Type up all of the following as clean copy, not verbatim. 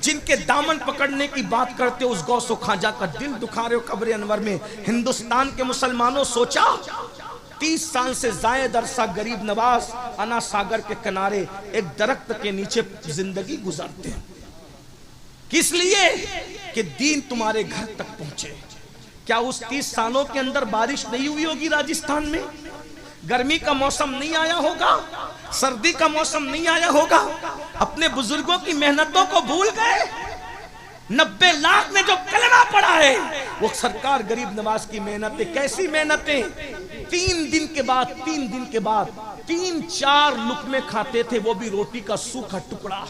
जिनके दामन पकड़ने की बात करते हो उस गौसो खाजा का दिल दुखा रहे हो कब्र अनवर में। हिंदुस्तान के मुसलमानों सोचा 30 साल से जायद अरसा गरीब नवाज अना सागर के किनारे एक दरख्त के नीचे जिंदगी गुजारते हैं, किस लिए कि दीन तुम्हारे घर तक पहुंचे। क्या उस 30 सालों के अंदर बारिश नहीं हुई होगी राजस्थान में? गर्मी का मौसम नहीं आया होगा? सर्दी का मौसम नहीं आया होगा? अपने बुजुर्गों की मेहनतों को भूल गए? 90 लाख ने जो कलमा पड़ा है वो सरकार गरीब नवाज की मेहनतें। कैसी मेहनतें? 3 दिन के बाद 3-4 लुकमे खाते थे, वो भी रोटी का सूखा टुकड़ा।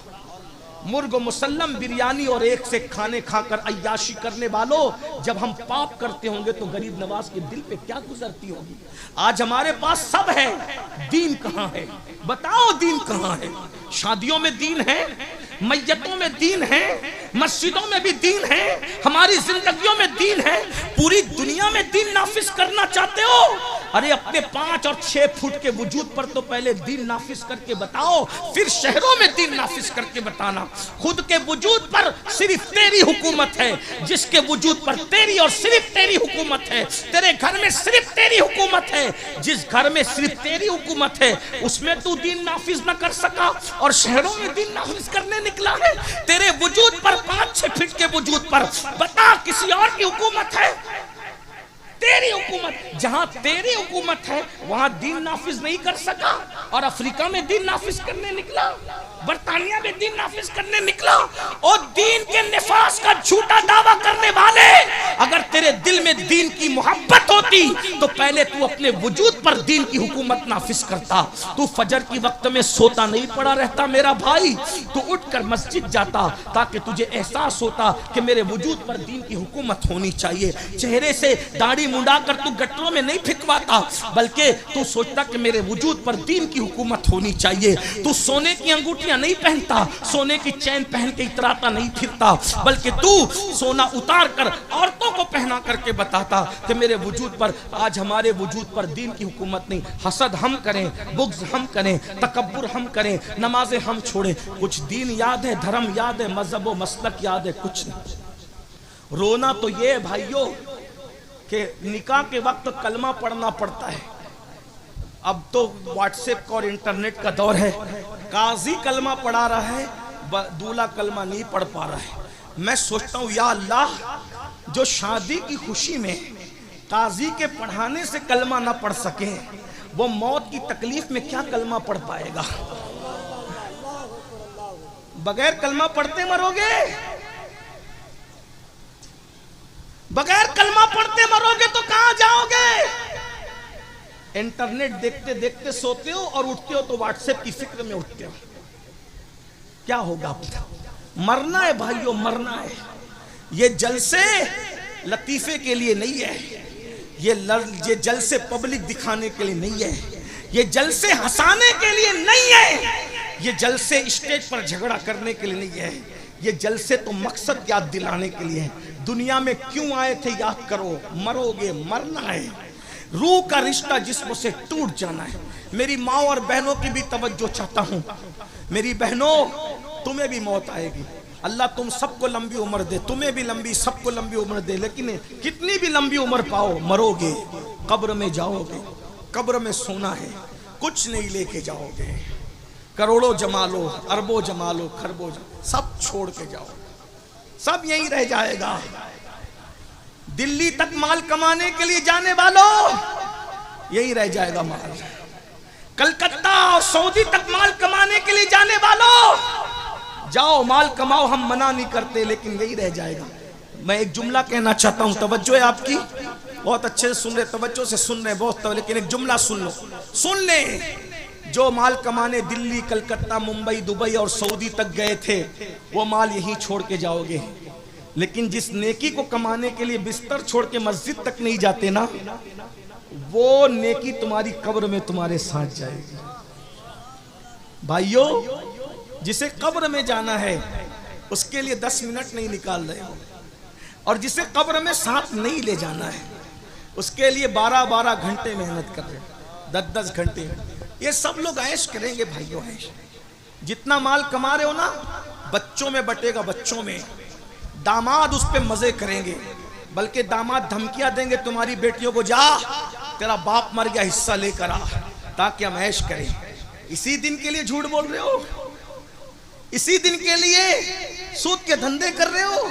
मुर्ग मुसल्लम बिरयानी और एक से खाने खाकर अय्याशी करने वालों, जब हम पाप करते होंगे तो गरीब नवाज के दिल पे क्या गुजरती होगी। आज हमारे पास सब है, दीन कहां है? बताओ दीन कहां है? शादियों में दीन है, मैयतों में दीन है, मस्जिदों में भी दीन है, हमारी जिंदगियों में दीन है। पूरी दुनिया में दीन नाफिज करना चाहते हो? अरे अपने 5 और 6 फुट के वजूद पर तो पहले दीन नाफिज करके बताओ, फिर शहरों में दीन नाफिज करके बताना। खुद के वजूद पर सिर्फ तेरी हुकूमत है, जिसके वजूद पर तेरी और सिर्फ तेरी हुकूमत है। तेरे घर में सिर्फ तेरी हुकूमत है, जिस घर में सिर्फ तेरी हुकूमत है उसमें तू दीन नाफिज न कर सका और शहरों में दीन नाफिज करने निकला है। तेरे वजूद पर 5-6 फीट के वजूद पर बता किसी और की हुकूमत है? तेरी हुकूमत। जहां तेरी हुकूमत है वहां दीन नाफिज नहीं कर सका और अफ्रीका में दीन नाफिज करने निकला, बरतानिया में दीन नाफिज करने निकला। और दीन के निफास का झूठा दावा करने वाले, अगर तेरे दिल में दीन की मोहब्बत होती तो पहले तू अपने वजूद पर दीन की हुकूमत नाफिज करता। तू फजर की वक्त में सोता नहीं पड़ा रहता मेरा भाई, तू उठकर मस्जिद जाता ताकि तुझे एहसास होता कि मेरे वजूद पर दीन की हुकूमत होनी चाहिए। चेहरे से दाढ़ी मुंडाकर तू गटरों में नहीं फिकवाता, बल्कि तू सोचता कि मेरे वजूद पर दीन की हुकूमत होनी चाहिए। तू सोने की अंगूठियां नहीं पहनता, सोने की चैन पहन के इतराता नहीं फिरता, बल्कि तू सोना उतार कर औरतों को पहना करके बताता कि मेरे वजूद पर, आज हमारे वजूद पर दीन की हुकूमत नहीं। हसद हम करें, बुग़्ज़ हम करें, तकब्बुर हम करें, नमाजें हम छोड़ें, कुछ दीन याद है, धर्म याद है, मजहब व मसलक याद है? कुछ नहीं। रोना तो ये है भाइयों कि निकाह के वक्त कलमा पढ़ना पड़ता है। अब तो व्हाट्सएप और इंटरनेट का दौर है, काजी कलमा पढ़ा रहा है, दूल्हा कलमा नहीं पढ़ पा रहा है। मैं सोचता हूँ या अल्लाह, जो शादी की खुशी में काजी के पढ़ाने से कलमा ना पढ़ सके, वो मौत की तकलीफ में क्या कलमा पढ़ पाएगा? बगैर कलमा पढ़ते मरोगे, बगैर कलमा पढ़ते मरोगे तो कहां जाओगे? इंटरनेट देखते देखते सोते हो और उठते हो तो व्हाट्सएप की फिक्र में उठते हो। क्या होगा? मरना है भाइयों, मरना है। ये जलसे लतीफे के लिए नहीं है, ये जलसे पब्लिक दिखाने के लिए नहीं है, ये जलसे हंसाने के लिए नहीं है, ये जलसे स्टेज पर झगड़ा करने के लिए नहीं है, ये जलसे तो मकसद याद दिलाने के लिए है। दुनिया में क्यों आए थे याद करो, मरोगे, मरना है। रूह का रिश्ता जिस्म से टूट जाना है। मेरी माँ और बहनों की भी तवज्जो चाहता हूँ। मेरी बहनों, तुम्हें भी मौत आएगी। अल्लाह तुम सबको लंबी उम्र दे, तुम्हें भी लंबी, सबको लंबी उम्र दे, लेकिन कितनी भी लंबी उम्र पाओ, मरोगे, कब्र में जाओगे, कब्र में सोना है, कुछ नहीं लेके जाओगे। करोड़ों जमा लो, अरबों जमा लो, खरबों सब छोड़ के जाओ, सब यहीं रह जाएगा। दिल्ली तक माल कमाने के लिए जाने वालों, यही रह जाएगा माल। कलकत्ता और सऊदी तक माल कमाने के लिए जाने वालों, जाओ माल कमाओ, हम मना नहीं करते, लेकिन यही रह जाएगा। मैं एक जुमला कहना चाहता हूं, तवज्जो है आपकी? बहुत अच्छे से सुन रहे, तवज्जो से सुन रहे बहुत, लेकिन एक जुमला सुन लो, सुन ले। जो माल कमाने दिल्ली, कलकत्ता, मुंबई, दुबई और सऊदी तक गए थे, वो माल यहीं छोड़ के जाओगे। लेकिन जिस नेकी को कमाने के लिए बिस्तर छोड़ के मस्जिद तक नहीं जाते ना, वो नेकी तुम्हारी कब्र में तुम्हारे साथ जाएगी। भाइयों, जिसे कब्र में जाना है उसके लिए 10 मिनट नहीं निकाल रहे हो, और जिसे कब्र में साथ नहीं ले जाना है उसके लिए 12-12 घंटे मेहनत कर रहे हो, 10-10 घंटे। ये सब लोग ऐश करेंगे भाइयों, ऐश। जितना माल कमा रहे हो ना, बच्चों में बटेगा, बच्चों में। दामाद उस पे मजे करेंगे, बल्कि दामाद धमकियां देंगे तुम्हारी बेटियों को, जा तेरा बाप मर गया हिस्सा लेकर आ, ताकि हम ऐश करें। इसी दिन के लिए झूठ बोल रहे हो, इसी दिन के लिए सूद के धंधे कर रहे हो,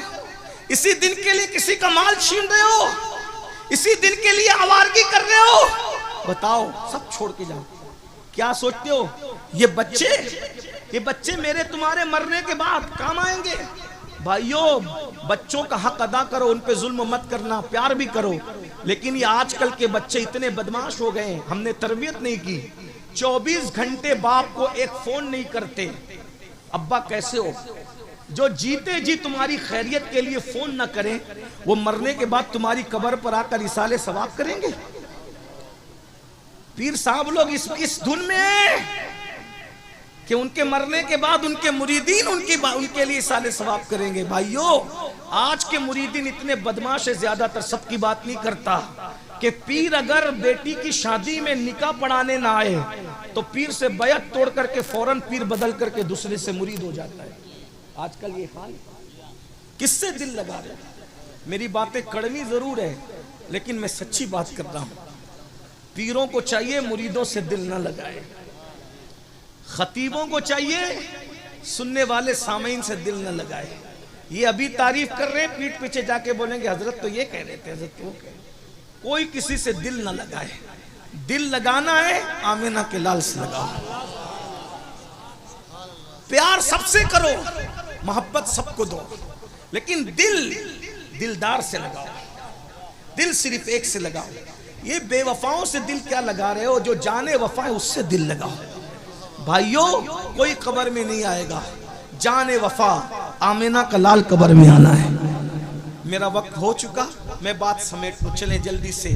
इसी दिन के लिए किसी का माल छीन रहे हो, इसी दिन के लिए आवारगी कर रहे हो। बताओ, सब छोड़ के जाओ। क्या सोचते हो ये बच्चे मेरे तुम्हारे मरने के बाद काम आएंगे? भाइयों, बच्चों का हक अदा करो, उन पे जुल्म मत करना, प्यार भी करो। लेकिन ये आजकल के बच्चे इतने बदमाश हो गए, हमने तरबियत नहीं की। 24 घंटे बाप को एक फोन नहीं करते। अब्बा कैसे हो? जो जीते जी तुम्हारी खैरियत के लिए फोन ना करें, वो मरने के बाद तुम्हारी कब्र पर आकर इसाले सवाब करेंगे। पीर साहब लोग इस धुन में कि उनके मरने के बाद उनके मुरीदीन उनके लिए साले सवाब करेंगे। भाइयों, आज के मुरीदीन इतने बदमाश है, ज्यादातर सबकी बात नहीं करता, कि पीर अगर बेटी की शादी में निकाह पढ़ाने ना आए तो पीर से बैत तोड़ करके फौरन पीर बदल करके दूसरे से मुरीद हो जाता है। आजकल ये हाल, किससे दिल लगा रहे? मेरी बातें कड़वी जरूर है, लेकिन मैं सच्ची बात कर रहा हूं। पीरों को चाहिए मुरीदों से दिल ना लगाए, खतीबों को चाहिए सुनने वाले सामीन से दिल न लगाए। ये अभी तारीफ कर रहे हैं, पीठ पीछे जाके बोलेंगे हजरत तो ये कह रहे थे, हजरत वो कह। कोई किसी से दिल न लगाए। दिल लगाना है आमिना के लाल से लगाओ, प्यार सबसे करो, मोहब्बत सबको दो, लेकिन दिलदार से लगाओ, दिल सिर्फ एक से लगाओ। ये बेवफाओं से दिल क्या लगा रहे हो? जो जाने वफा है उससे दिल लगाओ। भाइयों, कोई कब्र में नहीं आएगा, जाने वफा आमिना का लाल कब्र में आना है। मेरा वक्त हो चुका, मैं बात समेट लूं, चलें जल्दी से।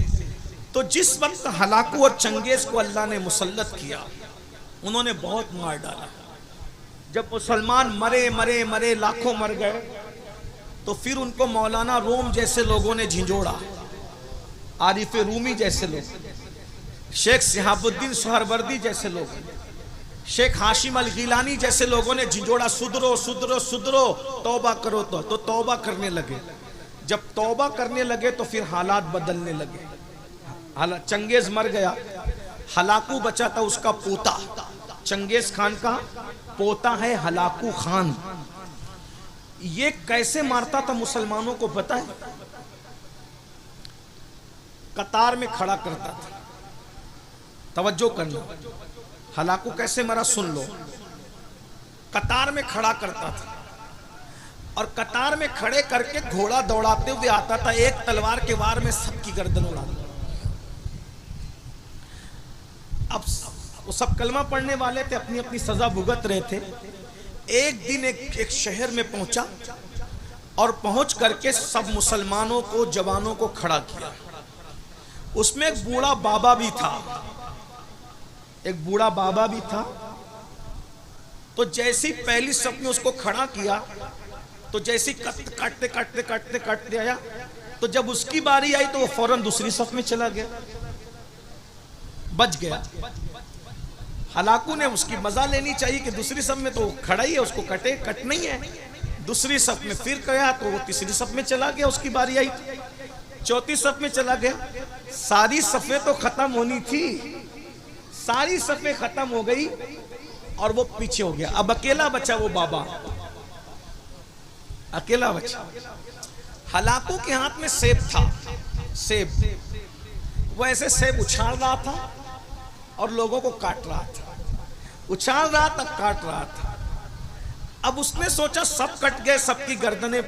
तो जिस वक्त हलाकू और चंगेज को अल्लाह ने मुसल्लत किया, उन्होंने बहुत मार डाला। जब मुसलमान मरे मरे मरे लाखों मर गए, तो फिर उनको मौलाना रूम जैसे लोगों ने झिंझोड़ा, आरिफ रूमी जैसे लोग, शेख सिहाबुद्दीन सोहरवर्दी जैसे लोग, शेख हाशिम अल गिलानी जैसे लोगों ने झिंझोड़ा, सुधरो सुधरो सुधरो, तौबा करो। तो तौबा करने लगे। जब तौबा करने लगे तो फिर हालात बदलने लगे। चंगेज मर गया, हलाकू बचा था, उसका पोता, चंगेज खान का पोता है हलाकू खान। ये कैसे मारता था मुसलमानों को पता है? कतार में खड़ा करता था। तवज्जो करना, हलाकू कैसे मरा सुन लो। कतार में खड़ा करता था और कतार में खड़े करके घोड़ा दौड़ाते हुए आता था, एक तलवार के वार में सबकी गर्दन उड़ा दी। अब वो सब कलमा पढ़ने वाले थे, अपनी अपनी सजा भुगत रहे थे। एक दिन एक शहर में पहुंचा और पहुंच करके सब मुसलमानों को, जवानों को खड़ा किया। उसमें एक बूढ़ा बाबा भी था, एक बूढ़ा बाबा भी था। तो जैसी पहली सफ में उसको खड़ा किया, तो जैसी काटते काटते काटते काटते आया, तो जब उसकी बारी आई तो वो फौरन दूसरी सफ में चला गया, बच गया। हलाकू ने उसकी मजा लेनी चाहिए कि दूसरी सफ में तो खड़ा ही है, उसको कट नहीं है। दूसरी सफ में फिर गया तो वो तीसरी सफ में चला गया, उसकी बारी आई। चौथी सफ में चला गया। सारी सफे तो खत्म होनी थी, सारी सफे खत्म हो गई और वो पीछे हो गया। अब अकेला बचा वो बाबा, अकेला बचा। हलाकू के हाथ में सेब था, सेब। वो ऐसे सेब उछाल रहा था और लोगों को काट रहा था, उछाल रहा था, काट रहा था। अब उसने सोचा सब कट गए, सबकी गर्दनें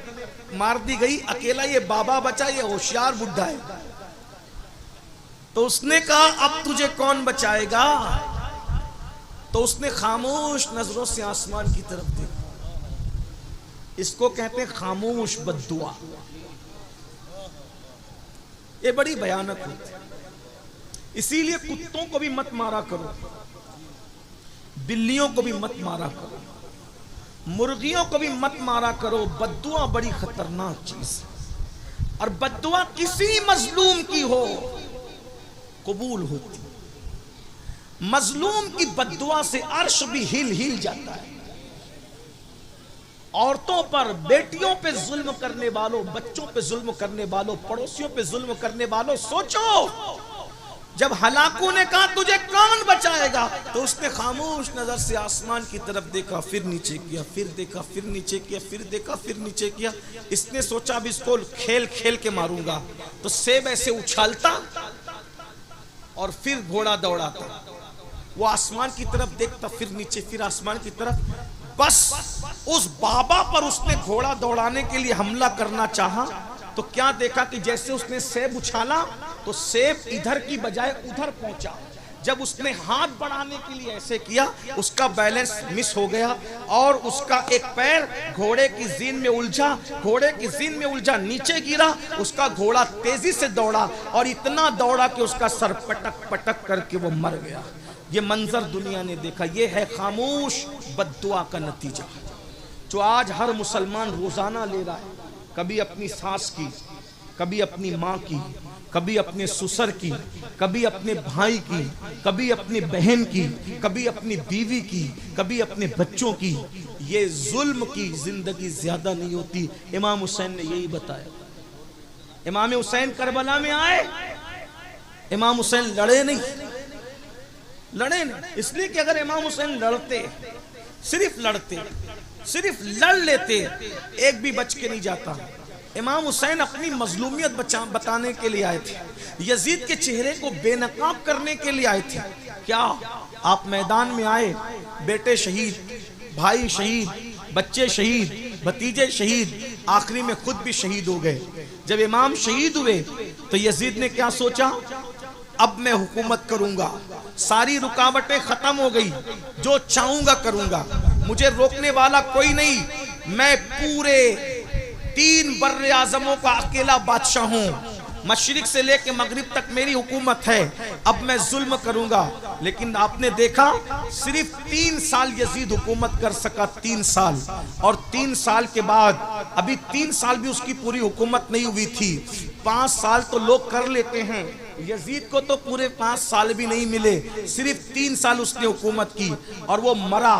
मार दी गई, अकेला ये बाबा बचा, ये होशियार बुढ़ा है। तो उसने कहा अब तुझे कौन बचाएगा? तो उसने खामोश नजरों से आसमान की तरफ देखा। इसको कहते हैं खामोश बद्दुआ। ये बड़ी भयानक होती है। इसीलिए कुत्तों को भी मत मारा करो, बिल्लियों को भी मत मारा करो, मुर्गियों को भी मत मारा करो। बद्दुआ बड़ी खतरनाक चीज है, और बद्दुआ किसी मजलूम की हो कबूल होती। मजलूम की बद्दुआ से अर्श भी हिल हिल जाता है, औरतों पर, बेटियों पे जुल्म करने वालों, बच्चों पे जुल्म करने वालों, पड़ोसियों पे जुल्म करने वालों, सोचो जब हलाकू ने कहा तुझे कौन बचाएगा, तो उसने खामोश नजर से आसमान की तरफ देखा, फिर नीचे किया, फिर देखा, फिर नीचे किया, फिर देखा, फिर नीचे किया। इसने सोचा अब इसको खेल खेल के मारूंगा, तो सेब ऐसे उछालता और फिर घोड़ा दौड़ाता। वो आसमान की तरफ देखता, फिर नीचे, फिर आसमान की तरफ। बस उस बाबा पर उसने घोड़ा दौड़ाने के लिए हमला करना चाहा, तो क्या देखा कि जैसे उसने सेब उछाला तो सेब इधर की बजाय उधर पहुंचा। जब उसने हाथ बढ़ाने के लिए ऐसे किया, उसका बैलेंस मिस हो गया और उसका एक पैर घोड़े की जीन में उलझा, घोड़े की जीन में उलझा, नीचे गिरा। उसका घोड़ा तेजी से दौड़ा और इतना दौड़ा कि उसका सर पटक पटक करके वो मर गया। ये मंजर दुनिया ने देखा। ये है खामोश बद्दुआ का नतीजा जो आज हर मुसलमान रोजाना ले रहा है। कभी अपनी सास की, कभी अपनी माँ की, कभी अपने ससुर की, कभी अपने भाई की, कभी अपनी बहन की, कभी अपनी बीवी की, कभी अपने बच्चों की। ये जुल्म की जिंदगी ज्यादा नहीं होती। इमाम हुसैन ने यही बताया। इमाम हुसैन करबला में आए, इमाम हुसैन लड़े नहीं, लड़े नहीं इसलिए कि अगर इमाम हुसैन लड़ते, सिर्फ लड़ते, सिर्फ लड़ लेते, एक भी बच के नहीं जाता। इमाम हुसैन अपनी मजलूमियत बताने के लिए आए थे, यजीद के चेहरे को बेनकाब करने के लिए आए थे। क्या आप मैदान में आए, बेटे शहीद, भाई शहीद, बच्चे शहीद, भतीजे शहीद, आखिरी में खुद भी शहीद हो गए। जब इमाम शहीद हुए तो यजीद ने क्या सोचा, अब मैं हुकूमत करूंगा, सारी रुकावटें खत्म हो गई, जो चाहूंगा करूंगा, मुझे रोकने वाला कोई नहीं, मैं पूरे 3 बर्रे आजमों का अकेला बादशाह हूं, मशरिक से लेके मगरिब तक मेरी हुकूमत है, अब मैं जुल्म करूंगा। लेकिन आपने देखा सिर्फ 3 साल यजीद हुकूमत कर सका, 3 साल, और 3 साल के बाद अभी 3 साल भी उसकी पूरी हुकूमत नहीं हुई थी। 5 साल तो लोग कर लेते हैं, यजीद को तो पूरे 5 साल भी नहीं मिले, सिर्फ 3 साल उसने हुकूमत की और वो मरा।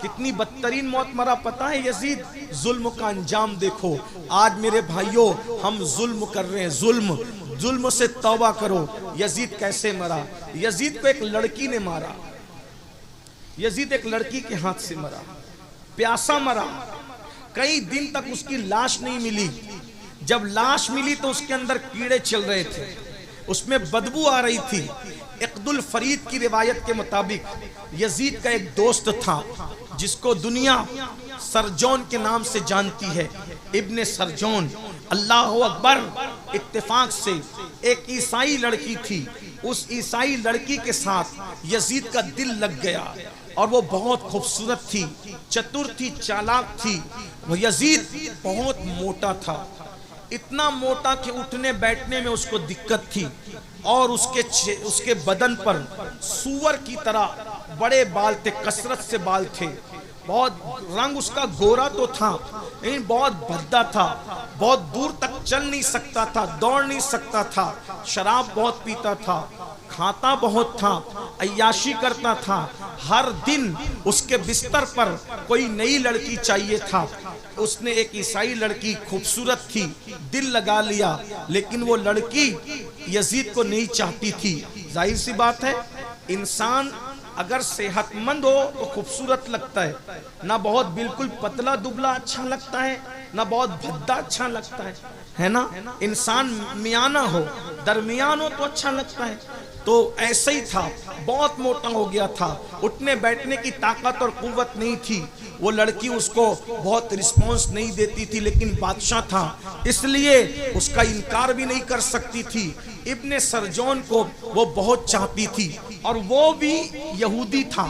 कितनी बदतरीन मौत मरा पता है यजीद? जुल्म का अंजाम देखो। आज मेरे भाइयों हम जुल्म कर रहे हैं, जुल्म, जुल्म से तौबा करो। यजीद कैसे मरा? यजीद को एक लड़की ने मारा, यजीद एक लड़की के हाथ से मरा, प्यासा मरा, कई दिन तक उसकी लाश नहीं मिली। जब लाश मिली तो उसके अंदर कीड़े चल रहे थे, उसमें बदबू आ रही थी। इक़्दुल फरीद की रिवायत के मुताबिक यजीद का एक दोस्त था जिसको दुनिया सरजौन के नाम से जानती है, इब्ने सरजौन। अल्लाह अकबर। इत्तेफाक से एक ईसाई लड़की थी, उस ईसाई लड़की के साथ यजीद का दिल लग गया और वो बहुत खूबसूरत थी, चतुर थी, चालाक थी। वो यजीद बहुत मोटा था, इतना मोटा कि उठने बैठने में उसको दिक्कत थी और उसके बदन पर सूअर की तरह बड़े बाल थे, कसरत से बाल थे। बहुत रंग उसका गोरा तो था लेकिन बहुत भद्दा था, बहुत दूर तक चल नहीं सकता था, दौड़ नहीं सकता था, शराब बहुत पीता था, खाता बहुत था, अय्याशी करता था। हर दिन उसके बिस्तर पर कोई नई लड़की चाहिए था। उसने एक ईसाई लड़की खूबसूरत थी, दिल लगा लिया, लेकिन वो लड़की यजीद को नहीं चाहती थी। जाहिर सी बात है, इंसान अगर सेहतमंद हो तो खूबसूरत लगता है, ना बहुत बिल्कुल पतला दुबला अच्छा लगता है, ना बहुत भद्दा अच्छा लगता है ना। इंसान मियाना हो, दरमियान हो तो अच्छा लगता है। तो ऐसे ही था, बहुत मोटा हो गया था, उठने बैठने की ताकत और कुव्वत नहीं थी। वो लड़की उसको बहुत रिस्पॉन्स नहीं देती थी, लेकिन बादशाह था इसलिए उसका इनकार भी नहीं कर सकती थी। इब्ने सरजौन को वो बहुत चाहती थी और वो भी यहूदी था।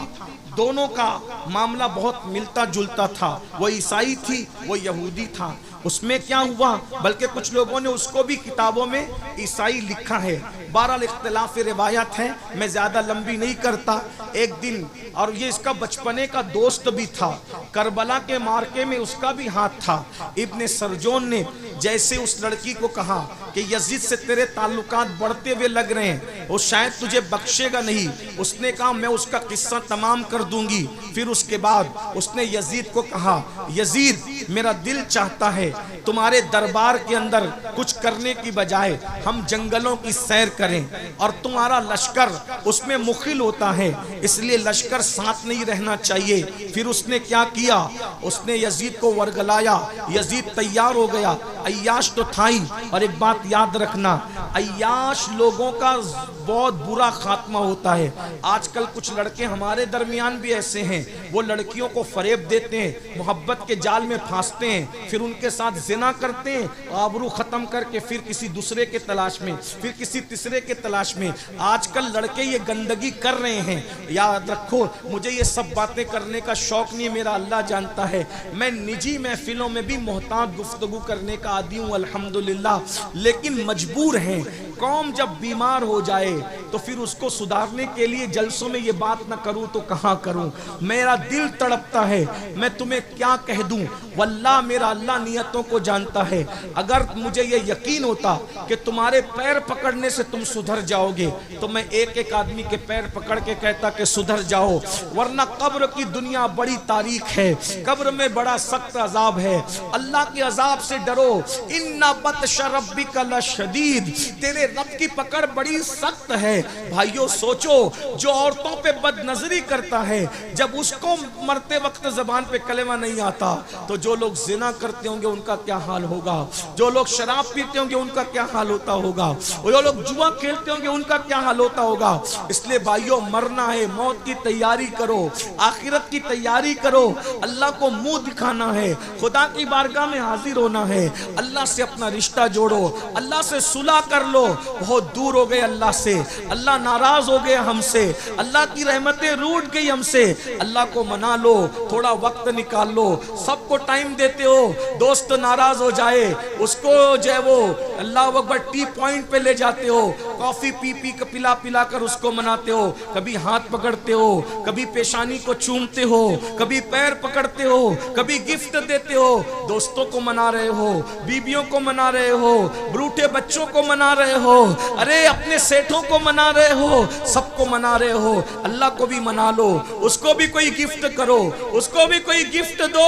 दोनों का मामला बहुत मिलता जुलता था, वो ईसाई थी, वो यहूदी था। उसमें क्या हुआ, बल्कि कुछ लोगों ने उसको भी किताबों में ईसाई लिखा है। बहरहाल इख्तिलाफ रिवायत है, मैं ज्यादा लंबी नहीं करता। एक दिन, और ये इसका बचपने का दोस्त भी था, करबला के मार्के में उसका भी हाथ था। इब्ने सरजोन ने जैसे उस लड़की को कहा कि यजीद से तेरे ताल्लुकात बढ़ते हुए लग रहे हैं, वो शायद तुझे बख्शेगा नहीं, उसने कहा मैं उसका किस्सा तमाम कर दूंगी। फिर उसके बाद उसने यजीद को कहा, यजीद मेरा दिल चाहता है तुम्हारे दरबार के अंदर कुछ करने की बजाय हम जंगलों की सैर करें, और तुम्हारा लश्कर उसमें मुखिल होता है, इसलिए लश्कर साथ नहीं रहना चाहिए। फिर उसने क्या किया, उसने यजीद को वर्गलाया, यजीद तैयार हो गया। अय्याश तो था ही, और एक बात याद रखना, अय्याश लोगों का बहुत बुरा खात्मा होता है। आजकल कुछ लड़के हमारे दरमियान भी ऐसे हैं, वो लड़कियों को फरेब देते हैं, मोहब्बत के जाल में फांसते हैं, फिर उनके साथ जिना करते हैं, आबरू खत्म करके फिर किसी दूसरे के तलाश में, फिर किसी तीसरे के तलाश में। आजकल लड़के ये गंदगी कर रहे हैं। याद रखो, मुझे ये सब बातें करने का शौक नहीं है, मेरा अल्लाह जानता है। मैं निजी महफिलों में भी मोहतात गुफ्तगू करने का आदी हूँ अल्हम्दुलिल्लाह, लेकिन मजबूर हैं। कौम जब बीमार हो जाए तो फिर उसको सुधारने के लिए जलसों में ये बात ना करूं तो कहां करूं। मेरा दिल तड़पता है, मैं तुम्हें क्या कह दूं। वल्लाह मेरा अल्लाह नियतों को जानता है। अगर मुझे ये यकीन होता कि तुम्हारे पैर पकड़ने से तुम सुधर जाओगे तो मैं एक एक आदमी के पैर पकड़ के कहता कि सुधर जाओ, वरना कब्र की दुनिया बड़ी तारीख है, कब्र में बड़ा सख्त अजाब है। अल्लाह के अजाब से डरो, इन्ना बत्श रब्बिका लशदीद, तेरे रब की पकड़ बड़ी सख्त है। भाइयों सोचो, जो औरतों पे बदनजरी करता है, जब उसको मरते वक्त जबान पे कलेमा नहीं आता, तो जो लोग जिना करते होंगे उनका क्या हाल होगा, जो लोग शराब पीते होंगे उनका क्या हाल होता होगा, जो लोग जुआ खेलते होंगे उनका क्या हाल होता होगा। इसलिए भाइयों, मरना है, मौत की तैयारी करो, आखिरत की तैयारी करो, अल्लाह को मुंह दिखाना है, खुदा की बारगाह में हाजिर होना है, अल्लाह से अपना रिश्ता जोड़ो, अल्लाह से सुलह कर लो। बहुत दूर हो गए अल्लाह से, अल्लाह नाराज हो गए हमसे, अल्लाह की रहमतें रूठ गई हमसे, अल्लाह को मना लो, थोड़ा वक्त निकाल लो। सबको टाइम देते हो, दोस्त नाराज हो जाए उसको जो है वो अल्लाह अकबर टी पॉइंट पे ले जाते हो, कॉफी पी पी के पिला पिला कर उसको मनाते हो, कभी हाथ पकड़ते हो, कभी पेशानी को चूमते हो, कभी पैर पकड़ते हो, कभी गिफ्ट देते हो। दोस्तों को मना रहे हो, बीबियों को मना रहे हो, ब्रूठे बच्चों को मना रहे हो, अरे अपने सेठों को मना रहे हो, सबको मना रहे हो। अल्लाह को भी मना लो, उसको भी कोई गिफ्ट करो, उसको भी कोई गिफ्ट दो,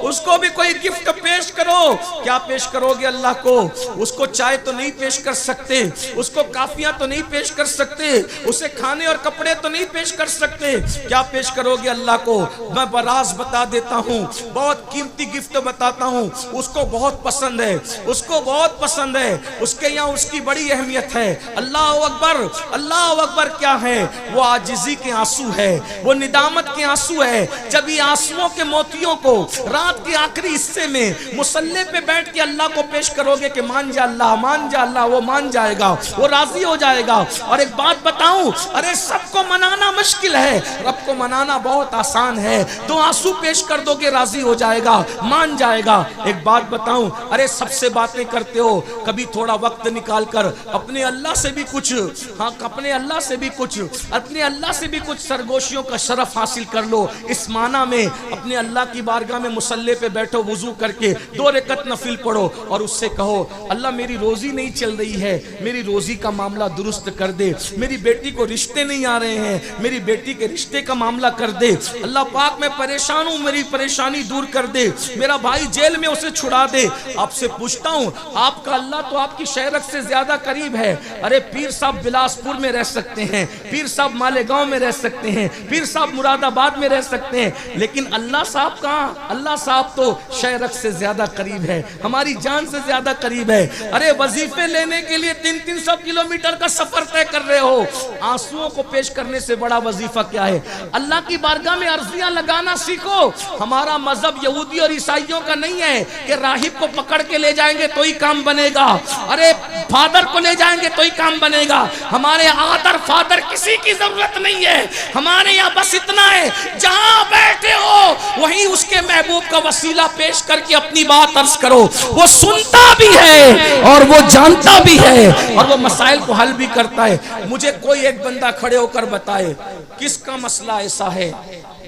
उसको भी कोई गिफ्ट पेश करो। क्या पेश करोगे अल्लाह को? उसको चाय तो नहीं पेश कर सकते, उसको काफियां तो नहीं पेश कर सकते, उसे खाने और कपड़े तो नहीं पेश कर सकते। क्या पेश करोगे अल्लाह को? मैं बराज बता देता हूँ, बहुत कीमती गिफ्ट बताता हूँ, उसको बहुत पसंद है, उसको बहुत पसंद है, उसके यहाँ उसकी बड़ी अहमियत है। अल्लाह अकबर, अल्लाह अकबर क्या है? वो आजिजी के आंसू है, वो निदामत के आंसू है। जब ये आंसुओं के मोतियों को रात के आखिरी हिस्से में मुसल्ले पे बैठ के अल्लाह को पेश करोगे कि मान जा अल्लाह, मान जा अल्लाह, वो मान जाएगा, वो राजी हो जाएगा। और एक बात बताऊं, अरे सबको मनाना मुश्किल है, रब को मनाना बहुत आसान है। तो आंसू पेश कर दोगे, राजी हो जाएगा, मान जाएगा। एक बात बताऊं, अरे सबसे बातें करते हो, कभी थोड़ा वक्त निकाल कर अपने अल्लाह से भी कुछ, हाँ अपने अल्लाह से भी कुछ, अपने अल्लाह से भी कुछ सरगोशियों का शरफ हासिल कर लो। इस माना में अपने अल्लाह की बारगाह में मुसल्ले पे बैठो, वुजू करके 2 रकअत नफिल पढ़ो और उससे कहो, अल्लाह मेरी रोजी नहीं चल रही है, मेरी रोजी का मामला दुरुस्त कर दे, मेरी बेटी को रिश्ते नहीं आ रहे हैं, मेरी बेटी के रिश्ते का मामला कर दे। अल्लाह पाक मैं परेशान हूँ, मेरी परेशानी दूर कर दे, मेरा भाई जेल में उसे छुड़ा दे। आपसे पूछता हूँ, आपका अल्लाह तो आपकी शहरत से ज्यादा करीब है। अरे पीर साहब बिलासपुर में रह सकते हैं, पीर साहब मालेगांव में रह सकते हैं, पीर साहब मुरादाबाद में रह सकते हैं, लेकिन अल्लाह साहब कहाँ? अल्लाह साहब तो शहरत से ज्यादा करीब है, हमारी जान से ज्यादा करीब है। अरे वजीफे लेने के लिए 300-300 किलोमीटर का सफर तय कर रहे हो, आंसुओं को पेश करने से बड़ा वजीफा क्या है। अल्लाह की बारगाह में अर्जियां लगाना सीखो। हमारा मजहब यहूदी और ईसाइयों का नहीं है कि राहिब को पकड़ के ले जाएंगे तो ही काम बनेगा, अरे फादर को ले जाएंगे तो ही काम बनेगा। हमारे आदर फादर किसी की जरूरत नहीं है। हमारे यहाँ बस इतना है, जहां बैठे हो वहीं उसके महबूब का वसीला पेश करके अपनी बात अर्ज करो। वो सुनता भी है और वो जानता भी है और वो मसाइल को हल भी करता है। मुझे कोई एक बंदा खड़े होकर बताए किसका मसला ऐसा है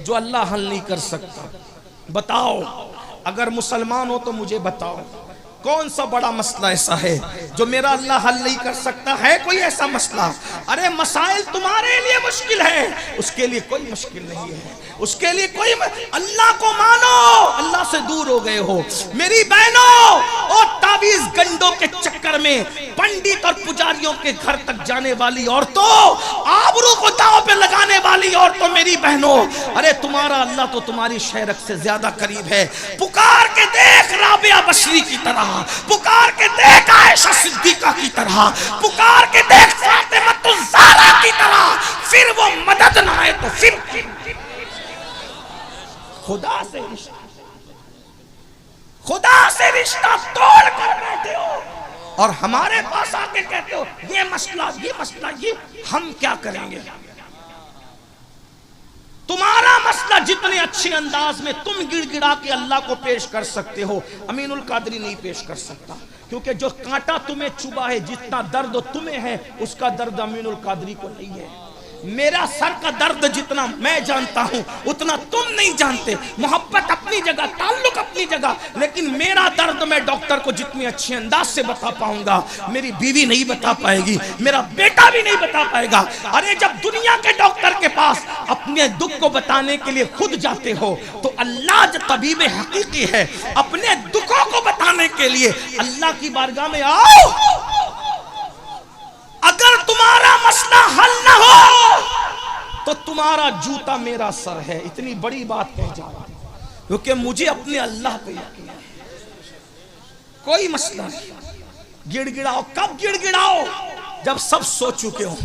जो अल्लाह हल नहीं कर सकता। बताओ, अगर मुसलमान हो तो मुझे बताओ कौन सा बड़ा मसला ऐसा है जो मेरा अल्लाह हल नहीं कर सकता है? कोई ऐसा मसला? अरे मसाइल तुम्हारे लिए मुश्किल है, उसके लिए कोई मुश्किल नहीं है। उसके लिए कोई, अल्लाह को मानो, अल्लाह से दूर हो गए हो। मेरी बहनों, और तावीज गंडों के चक्कर में पंडित और पुजारियों के घर तक जाने वाली औरतों, आबरू को दांव पे लगाने वाली औरतों, मेरी बहनों, अरे तुम्हारा अल्लाह तो तुम्हारी शहरक से ज्यादा करीब है। पुकार के देख राबिया बशरी की तरह, पुकार के देख आयशा सिद्दीका की तरह, पुकार के देख फातिमा ज़हरा की तरह, फिर वो मदद ना आए तो फिर खुदा से रिश्ता तोड़ कर बैठे हो और हमारे पास आके कहते हो ये मसला, ये हम क्या करेंगे? तुम्हारा मसला जितने अच्छे अंदाज में तुम गिड़गिड़ा के अल्लाह को पेश कर सकते हो, अमीनुल कादरी नहीं पेश कर सकता, क्योंकि जो कांटा तुम्हें चुभा है, जितना दर्द तुम्हें है, उसका दर्द अमीनुल कादरी को नहीं है। मेरा सर का दर्द जितना मैं जानता हूं उतना तुम नहीं जानते। मोहब्बत अपनी जगह, ताल्लुक अपनी जगह, लेकिन मेरा दर्द मैं डॉक्टर को जितनी अच्छे अंदाज से बता पाऊंगा, मेरी बीवी नहीं बता पाएगी, मेरा बेटा भी नहीं बता पाएगा। अरे जब दुनिया के डॉक्टर के पास अपने दुख को बताने के लिए खुद जाते हो तो अल्लाह जो तबीब हकीकी है, अपने दुखों को बताने के लिए अल्लाह की बारगाह में आओ। अगर तुम्हारा मसला हल ना हो तो तुम्हारा जूता मेरा सर है। इतनी बड़ी बात कह जा रहा हूं क्योंकि मुझे अपने अल्लाह पे यकीन है। कोई मसला नहीं, गिड़गिड़ाओ। कब गिड़गिड़ाओ? जब सब सो चुके हो।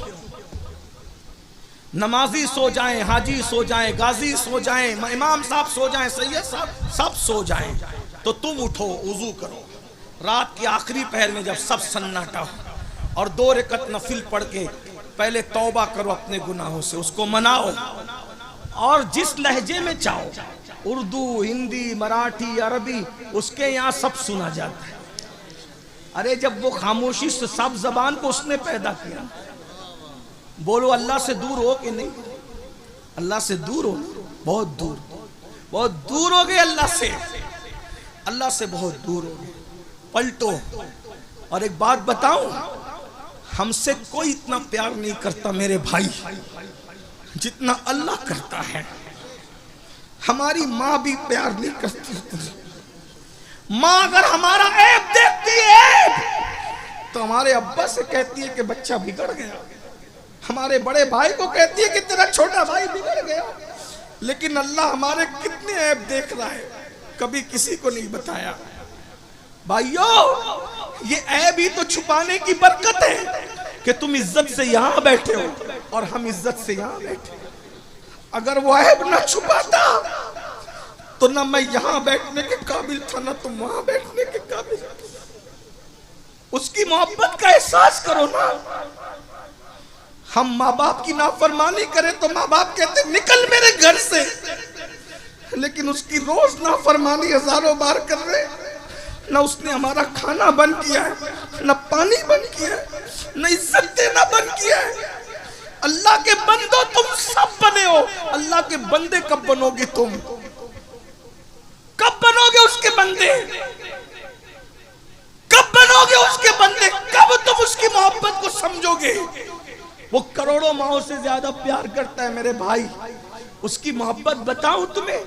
नमाजी सो जाएं, हाजी सो जाएं, गाजी सो जाएं, इमाम साहब सो जाएं, सैयद साहब सब सो जाएं, तो तुम उठो, वुजू करो। रात के आखिरी पहर में जब सब सन्नाटा हो और 2 रकत नफिल पढ़ के पहले तौबा करो अपने गुनाहों से, उसको मनाओ और जिस लहजे में चाहो, उर्दू, हिंदी, मराठी, अरबी, उसके यहाँ सब सुना जाता है। अरे जब वो खामोशी से सब जबान को उसने पैदा किया। बोलो अल्लाह से दूर हो कि नहीं? अल्लाह से दूर हो, बहुत दूर, बहुत दूर हो गए अल्लाह से, अल्लाह से बहुत दूर हो गए। पलटो। और एक बात बताऊं, हमसे कोई इतना प्यार नहीं करता मेरे भाई जितना अल्लाह करता है। हमारी माँ भी प्यार नहीं करती। माँ अगर हमारा ऐब देखती है तो हमारे अब्बा से कहती है कि बच्चा बिगड़ गया। हमारे बड़े भाई को कहती है कि तेरा छोटा भाई बिगड़ गया। लेकिन अल्लाह हमारे कितने ऐब देख रहा है, कभी किसी को नहीं बताया। भाइयों, ये ऐब ही तो छुपाने की बरकत है कि तुम इज्जत से यहां बैठे हो और हम इज्जत से यहां बैठे। अगर वो ऐब ना छुपाता तो ना मैं यहां बैठने के काबिल था, ना तुम वहां बैठने के काबिल। उसकी मोहब्बत का एहसास करो ना। हम माँ बाप की नाफरमानी करें तो माँ बाप कहते निकल मेरे घर से, लेकिन उसकी रोज नाफरमानी हजारों बार कर रहे। न उसने हमारा खाना बंद किया है, न पानी बंद किया है, न इज्जत देना बंद किया है। अल्लाह के बंदो तुम सब बने हो, अल्लाह के बंदे कब बनोगे? तुम कब बनोगे उसके बंदे? कब बनोगे उसके बंदे? कब तुम उसकी मोहब्बत को समझोगे? वो करोड़ों माओं से ज्यादा प्यार करता है मेरे भाई। उसकी मोहब्बत बताऊं तुम्हें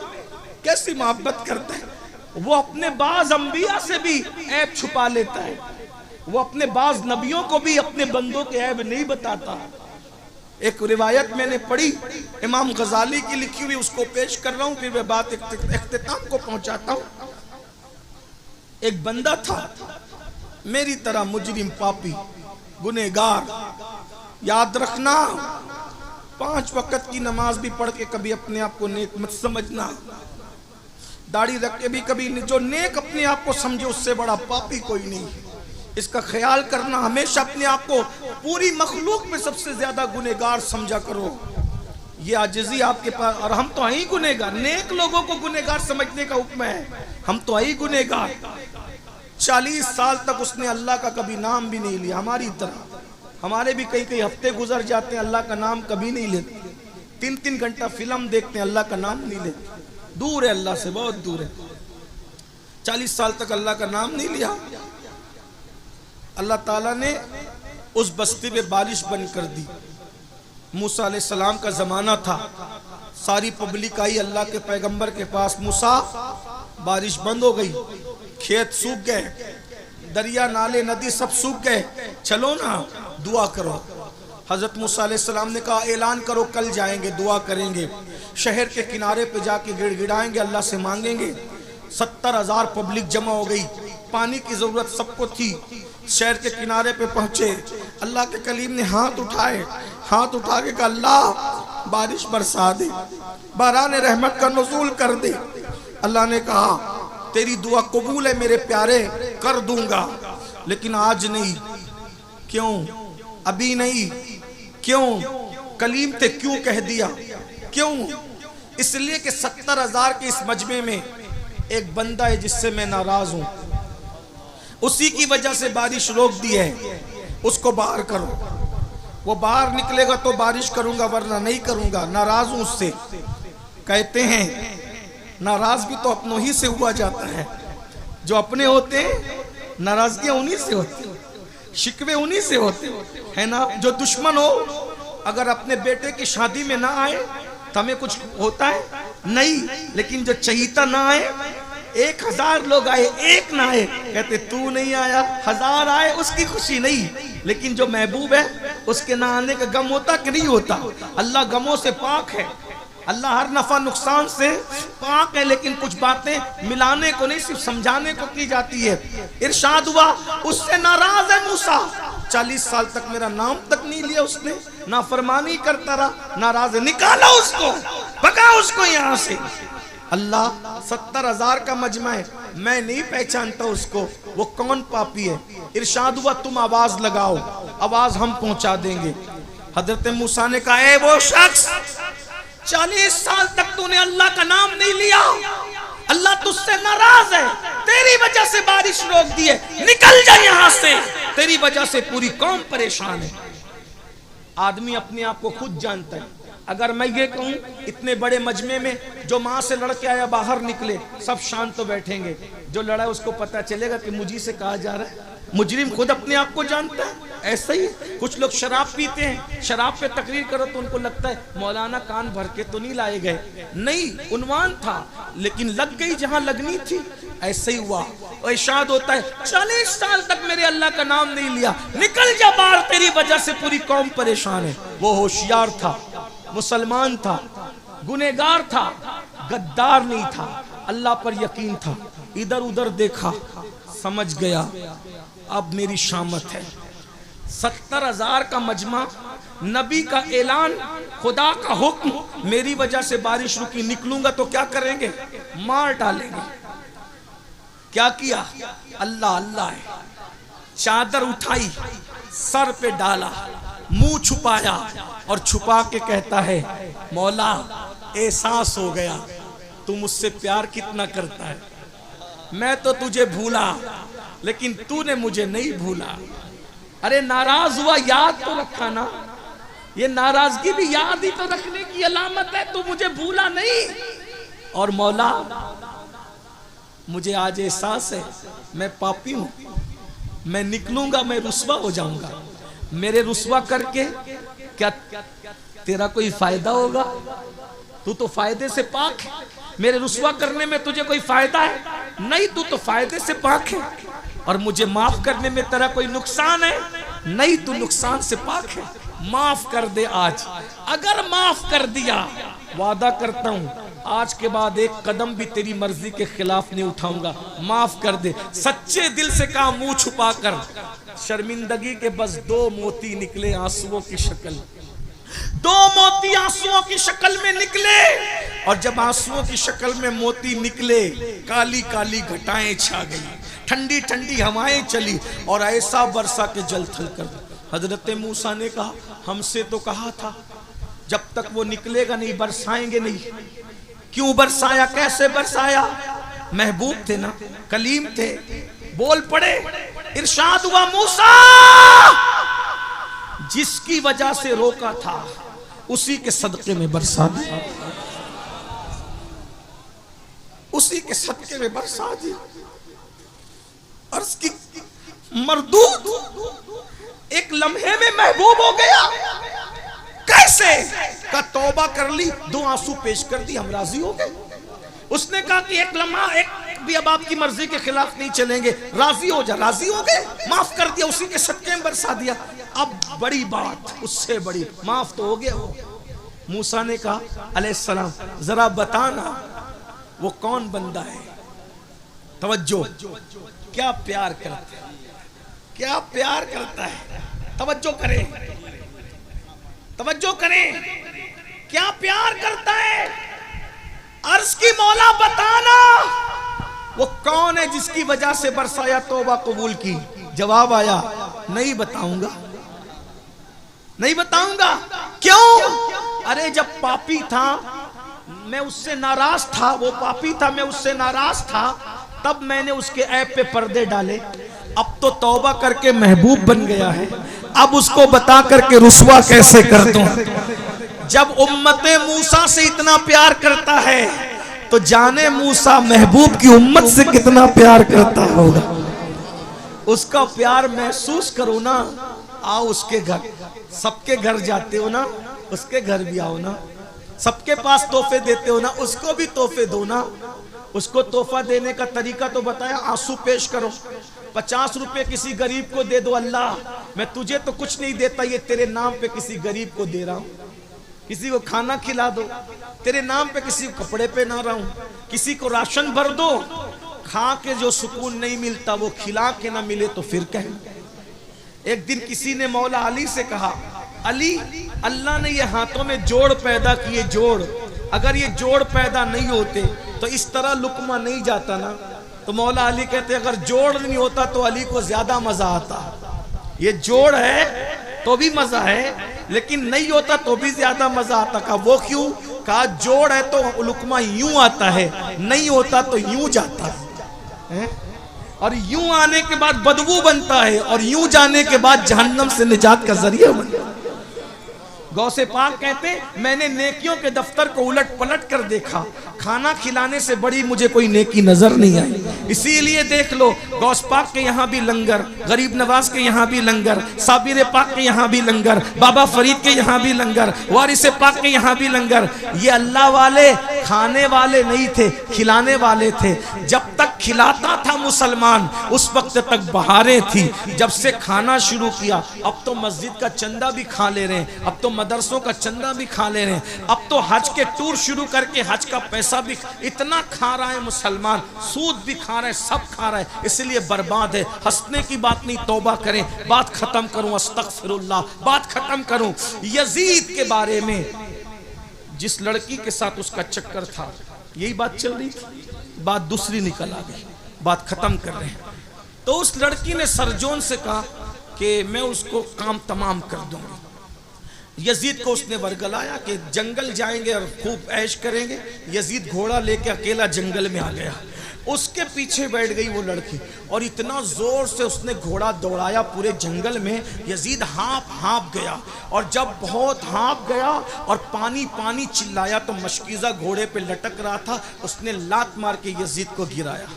कैसी मोहब्बत करता है। वो अपने बाज अंबिया से भी ऐब छुपा लेता है। वो अपने बाज नबियों को भी अपने बंदों के ऐब नहीं बताता। एक रिवायत मैंने पढ़ी, इमाम गजाली की लिखी हुई, उसको पेश कर रहा हूं, फिर मैं बात इख्तिताम को पहुंचाता हूं। एक बंदा था मेरी तरह, मुजरिम, पापी, गुनहगार, याद रखना, 5 वक्त की नमाज भी पढ़ के कभी अपने आप को नेक मत समझना। दाढ़ी रख के भी कभी जो नेक अपने आप को समझे उससे बड़ा पापी कोई नहीं। इसका ख्याल करना, हमेशा अपने आप को पूरी मखलूक में सबसे ज्यादा गुनहगार समझा करो। ये आजिज़ी आपके पास, और हम तो आई गुनहगार। नेक लोगों को गुनहगार समझने का हुक्म है, हम तो आई गुनहगार। 40 साल तक उसने अल्लाह का कभी नाम भी नहीं लिया। हमारी तरह हमारे भी कई हफ्ते गुजर जाते हैं, अल्लाह का नाम कभी नहीं लेते। 3-3 घंटा फिल्म देखते हैं, अल्लाह का नाम नहीं लेते। दूर है अल्लाह से, बहुत दूर है। 40 साल तक अल्लाह का नाम नहीं लिया। अल्लाह ताला ने उस बस्ती में बारिश बंद कर दी। मूसा अलैहिस्सलाम का जमाना था, सारी पब्लिक आई अल्लाह के पैगंबर के पास। मूसा, बारिश बंद हो गई, खेत सूख गए, दरिया नाले नदी सब सूख गए, चलो ना दुआ करो। हजरत मूसा अलैहिस्सलाम ने कहा ऐलान करो, कल जाएंगे दुआ करेंगे, शहर के किनारे पे जाके गिड़गिड़ाएंगे, अल्लाह से मांगेंगे। 70,000 पब्लिक जमा हो गई, पानी की जरूरत सबको थी। शहर के किनारे पे पहुंचे, अल्लाह के कलीम ने हाथ उठाए, हाथ उठा के कहा अल्लाह बारिश बरसा दे, बारान रहमत का नुज़ूल कर दे। अल्लाह ने कहा तेरी दुआ कबूल है मेरे प्यारे, कर दूंगा, लेकिन आज नहीं। क्यों? अभी नहीं। क्यों? कलीम थे, क्यों कह दिया? क्यों? इसलिए कि 70,000 के इस मजमे में एक बंदा है जिससे मैं नाराज हूं, उसी की वजह से बारिश रोक दी है, उसको बाहर करो। वो बाहर निकलेगा तो बारिश करूंगा, वरना नहीं करूंगा, नाराज हूं उससे। कहते हैं नाराज भी तो अपनों ही से हुआ जाता है। जो अपने होते हैं नाराजगियां उन्हीं से होती है, शिकवे उन्हीं से होते है ना। जो दुश्मन हो अगर अपने बेटे की शादी में ना आए तो हमें कुछ होता है नहीं, लेकिन जो चहीता ना आए, 1000 लोग आए एक ना आए, कहते तू नहीं आया, 1000 आए उसकी खुशी नहीं, लेकिन जो महबूब है उसके ना आने का गम होता कि नहीं होता। अल्लाह गमों से पाक है, अल्लाह हर नफा नुकसान से पाक है, लेकिन कुछ बातें मिलाने को नहीं, सिर्फ समझाने को की जाती है। इरशाद हुआ उससे नाराज है मूसा, 40 साल तक मेरा नाम तक नहीं लिया उसने, नाफरमानी करता रहा, नाराज है, निकालो उसको, भगा उसको यहाँ से। अल्लाह 70,000 का मजमा है, मैं नहीं पहचानता उसको, वो कौन पापी है। इरशाद हुआ तुम आवाज लगाओ, आवाज हम पहुंचा देंगे। हजरत मूसा ने कहा ए वो शख्स, 40 साल तक तूने अल्लाह का नाम नहीं लिया, अल्लाह तुझसे नाराज है, तेरी वजह से बारिश रोक दी है, निकल जा यहाँ से, तेरी वजह से पूरी कौम परेशान है। आदमी अपने आप को खुद जानता है। अगर मैं ये कहूं इतने बड़े मजमे में जो माँ से लड़के आया बाहर निकले, सब शांत तो बैठेंगे, जो लड़ा है उसको पता चलेगा कि मुझी से कहा जा रहा है। मुजरिम खुद अपने आप को जानता है। ऐसा ही कुछ लोग शराब पीते हैं, शराब पे तकरीर करो तो उनको लगता है मौलाना कान भर के तो नहीं लाए गए, नहीं, उन्वान था लेकिन लग गई जहां लगनी थी। ऐसे ही हुआ। और इरशाद होता है 40 साल तक मेरे अल्लाह का नाम नहीं लिया, निकल जा बाहर, तेरी वजह से पूरी कौम परेशान है। वो होशियार था, मुसलमान था, गुनेगार था, गद्दार नहीं था, अल्लाह पर यकीन था। इधर उधर देखा, समझ गया अब मेरी शामत है। 70,000 का मजमा, नबी का ऐलान, खुदा का हुक्म, मेरी वजह से बारिश रुकी, निकलूंगा तो क्या करेंगे? मार डालेंगे। क्या किया? अल्लाह अल्लाह है, चादर उठाई, सर पे डाला, मुंह छुपाया और छुपा के कहता है मौला एहसास हो गया तू मुझसे प्यार कितना करता है, मैं तो तुझे भूला लेकिन तूने मुझे नहीं भूला। अरे नाराज हुआ, याद तो रखा ना, ये नाराजगी भी याद ही तो रखने की अलामत है, तू मुझे भूला नहीं। और मौला मुझे आज एहसास है मैं पापी हूं, मैं निकलूंगा, मैं रुस्वा हो जाऊंगा, मेरे रुस्वा करके क्या तेरा कोई फायदा होगा? तू तो फायदे से पाक है, मेरे रुस्वा करने में तुझे कोई फायदा है? नहीं, तू तो फायदे से पाक है। और मुझे माफ करने में तेरा कोई नुकसान है? नहीं, तू नुकसान से पाक है। माफ कर दे आज, अगर माफ कर दिया वादा करता हूं आज के बाद एक कदम भी तेरी मर्जी के खिलाफ नहीं उठाऊंगा, माफ कर दे। सच्चे दिल से कहा मुंह छुपा कर। शर्मिंदगी के बस 2 मोती निकले आंसुओं की शक्ल, 2 मोती आंसुओं की शक्ल में निकले। और जब आंसुओं की शक्ल में मोती निकले, काली काली घटाएं छा गई, ठंडी ठंडी हवाएं चली और ऐसा बरसा के जल थल कर दिया। हजरत मूसा ने कहा हमसे तो कहा था जब तक वो निकलेगा नहीं बरसाएंगे नहीं। क्यों बरसाया, कैसे बरसाया? महबूब थे ना, कलीम थे, बोल पड़े। इरशाद हुआ मूसा जिसकी वजह से रोका था उसी के सदके में बरसा दिया, उसी के सदके में बरसा दिया। अर्ज़ की मरदूद एक लम्हे में महबूब हो गया। कैसे? का तौबा कर ली, 2 आंसू पेश कर दी, हम राजी हो गए। उसने कहा कि एक लम्हा एक भी अब आपकी मर्जी के खिलाफ नहीं चलेंगे, राजी हो जा। राजी हो गए, माफ कर दिया, उसी के सदके में बरसा दिया। अब बड़ी बात, उससे बड़ी, माफ तो हो गया वो। मूसा ने कहा अलैहिस्सलाम जरा बताना वो कौन बंदा है। तवज्जो, क्या प्यार करता है, क्या प्यार करता है। तवज्जो करें, तवज्जो करें, क्या प्यार करता है। अर्ज की मौला बताना वो कौन है जिसकी वजह से बरसाया, तौबा कबूल की। जवाब आया नहीं बताऊंगा, नहीं बताऊंगा। क्यों? अरे जब पापी था मैं उससे नाराज था, वो पापी था मैं उससे नाराज था, तब मैंने उसके ऐब पे पर्दे डाले। अब तो तौबा करके महबूब बन गया है, अब उसको बता करके रुसवा कैसे कर दूं। जब उम्मते मूसा से इतना प्यार करता है तो जाने मूसा महबूब की उम्मत से कितना प्यार करता होगा। उसका प्यार महसूस करो ना। आओ उसके घर, सबके घर जाते हो ना, उसके घर भी आओ ना। सबके पास तोहफे देते हो ना, उसको भी तोहफे दो ना। उसको तोहफा देने का तरीका तो बताया, आंसू पेश करो। 50 रुपए किसी गरीब को दे दो, अल्लाह मैं तुझे तो कुछ नहीं देता, ये तेरे नाम पे किसी गरीब को दे रहा हूं। किसी को खाना खिला दो, तेरे नाम पे किसी को कपड़े पहना रहा हूं। किसी को राशन भर दो, खा के जो सुकून नहीं मिलता वो खिला के ना मिले तो फिर कहें। एक दिन किसी ने मौला अली से कहा, अली अल्लाह ने ये हाथों में जोड़ पैदा किए, जोड़, अगर ये जोड़ पैदा नहीं होते तो इस तरह लुकमा नहीं जाता ना। तो मौला अली कहते अगर जोड़ नहीं होता तो अली को ज्यादा मजा आता। ये जोड़ है तो भी मजा है, लेकिन नहीं होता तो भी ज्यादा मजा आता। कहा वो क्यों? कहा जोड़ है तो लुकमा यूं आता है, नहीं होता तो यूं जाता है, और यूं आने के बाद बदबू बनता है, और यूं जाने के बाद जहन्नम से निजात का जरिया बनता है। गौसे पाक कहते मैंने नेकियों के दफ्तर को उलट पलट कर देखा, खाना खिलाने से बड़ी मुझे कोई नेकी नजर नहीं आई। इसीलिए देख लो गौस पाक के यहाँ भी लंगर, गरीब नवाज के यहाँ भी लंगर, साबिर पाक के यहाँ भी लंगर, बाबा फरीद के यहाँ भी लंगर, वारिस पाक के यहाँ भी लंगर। ये अल्लाह वाले खाने वाले नहीं थे, खिलाने वाले थे। जब तक खिलाता था मुसलमान उस वक्त तक बहारें थी। जब से खाना शुरू किया अब तो मस्जिद का चंदा भी खा ले रहे हैं, अब तो मदरसों का चंदा भी खा ले रहे हैं, अब तो हज के टूर शुरू करके हज का पैसा भी इतना खा रहा है मुसलमान, सूद भी खा रहे हैं, सब खा रहा है। इसलिए बर्बाद है। हंसने की बात नहीं, तौबा करें। बात खत्म करूं, अस्तगफिरुल्लाह, बात खत्म करूं। यजीद के बारे में, जिस लड़की के साथ उसका चक्कर था, यही बात चल रही थी, बात दूसरी निकल आ गई, बात खत्म कर रहे हैं। तो उस लड़की ने सरजोन से कहा कि मैं उसको काम तमाम कर दूंगी। यजीद को उसने वर्गलाया कि जंगल जाएंगे और खूब ऐश करेंगे। यजीद घोड़ा लेके अकेला जंगल में आ गया, उसके पीछे बैठ गई वो लड़की, और इतना जोर से उसने घोड़ा दौड़ाया पूरे जंगल में। यजीद हाँप गया, और जब बहुत हाँप गया और पानी पानी चिल्लाया तो मशकीज़ा घोड़े पे लटक रहा था, उसने लात मार के यजीद को गिराया।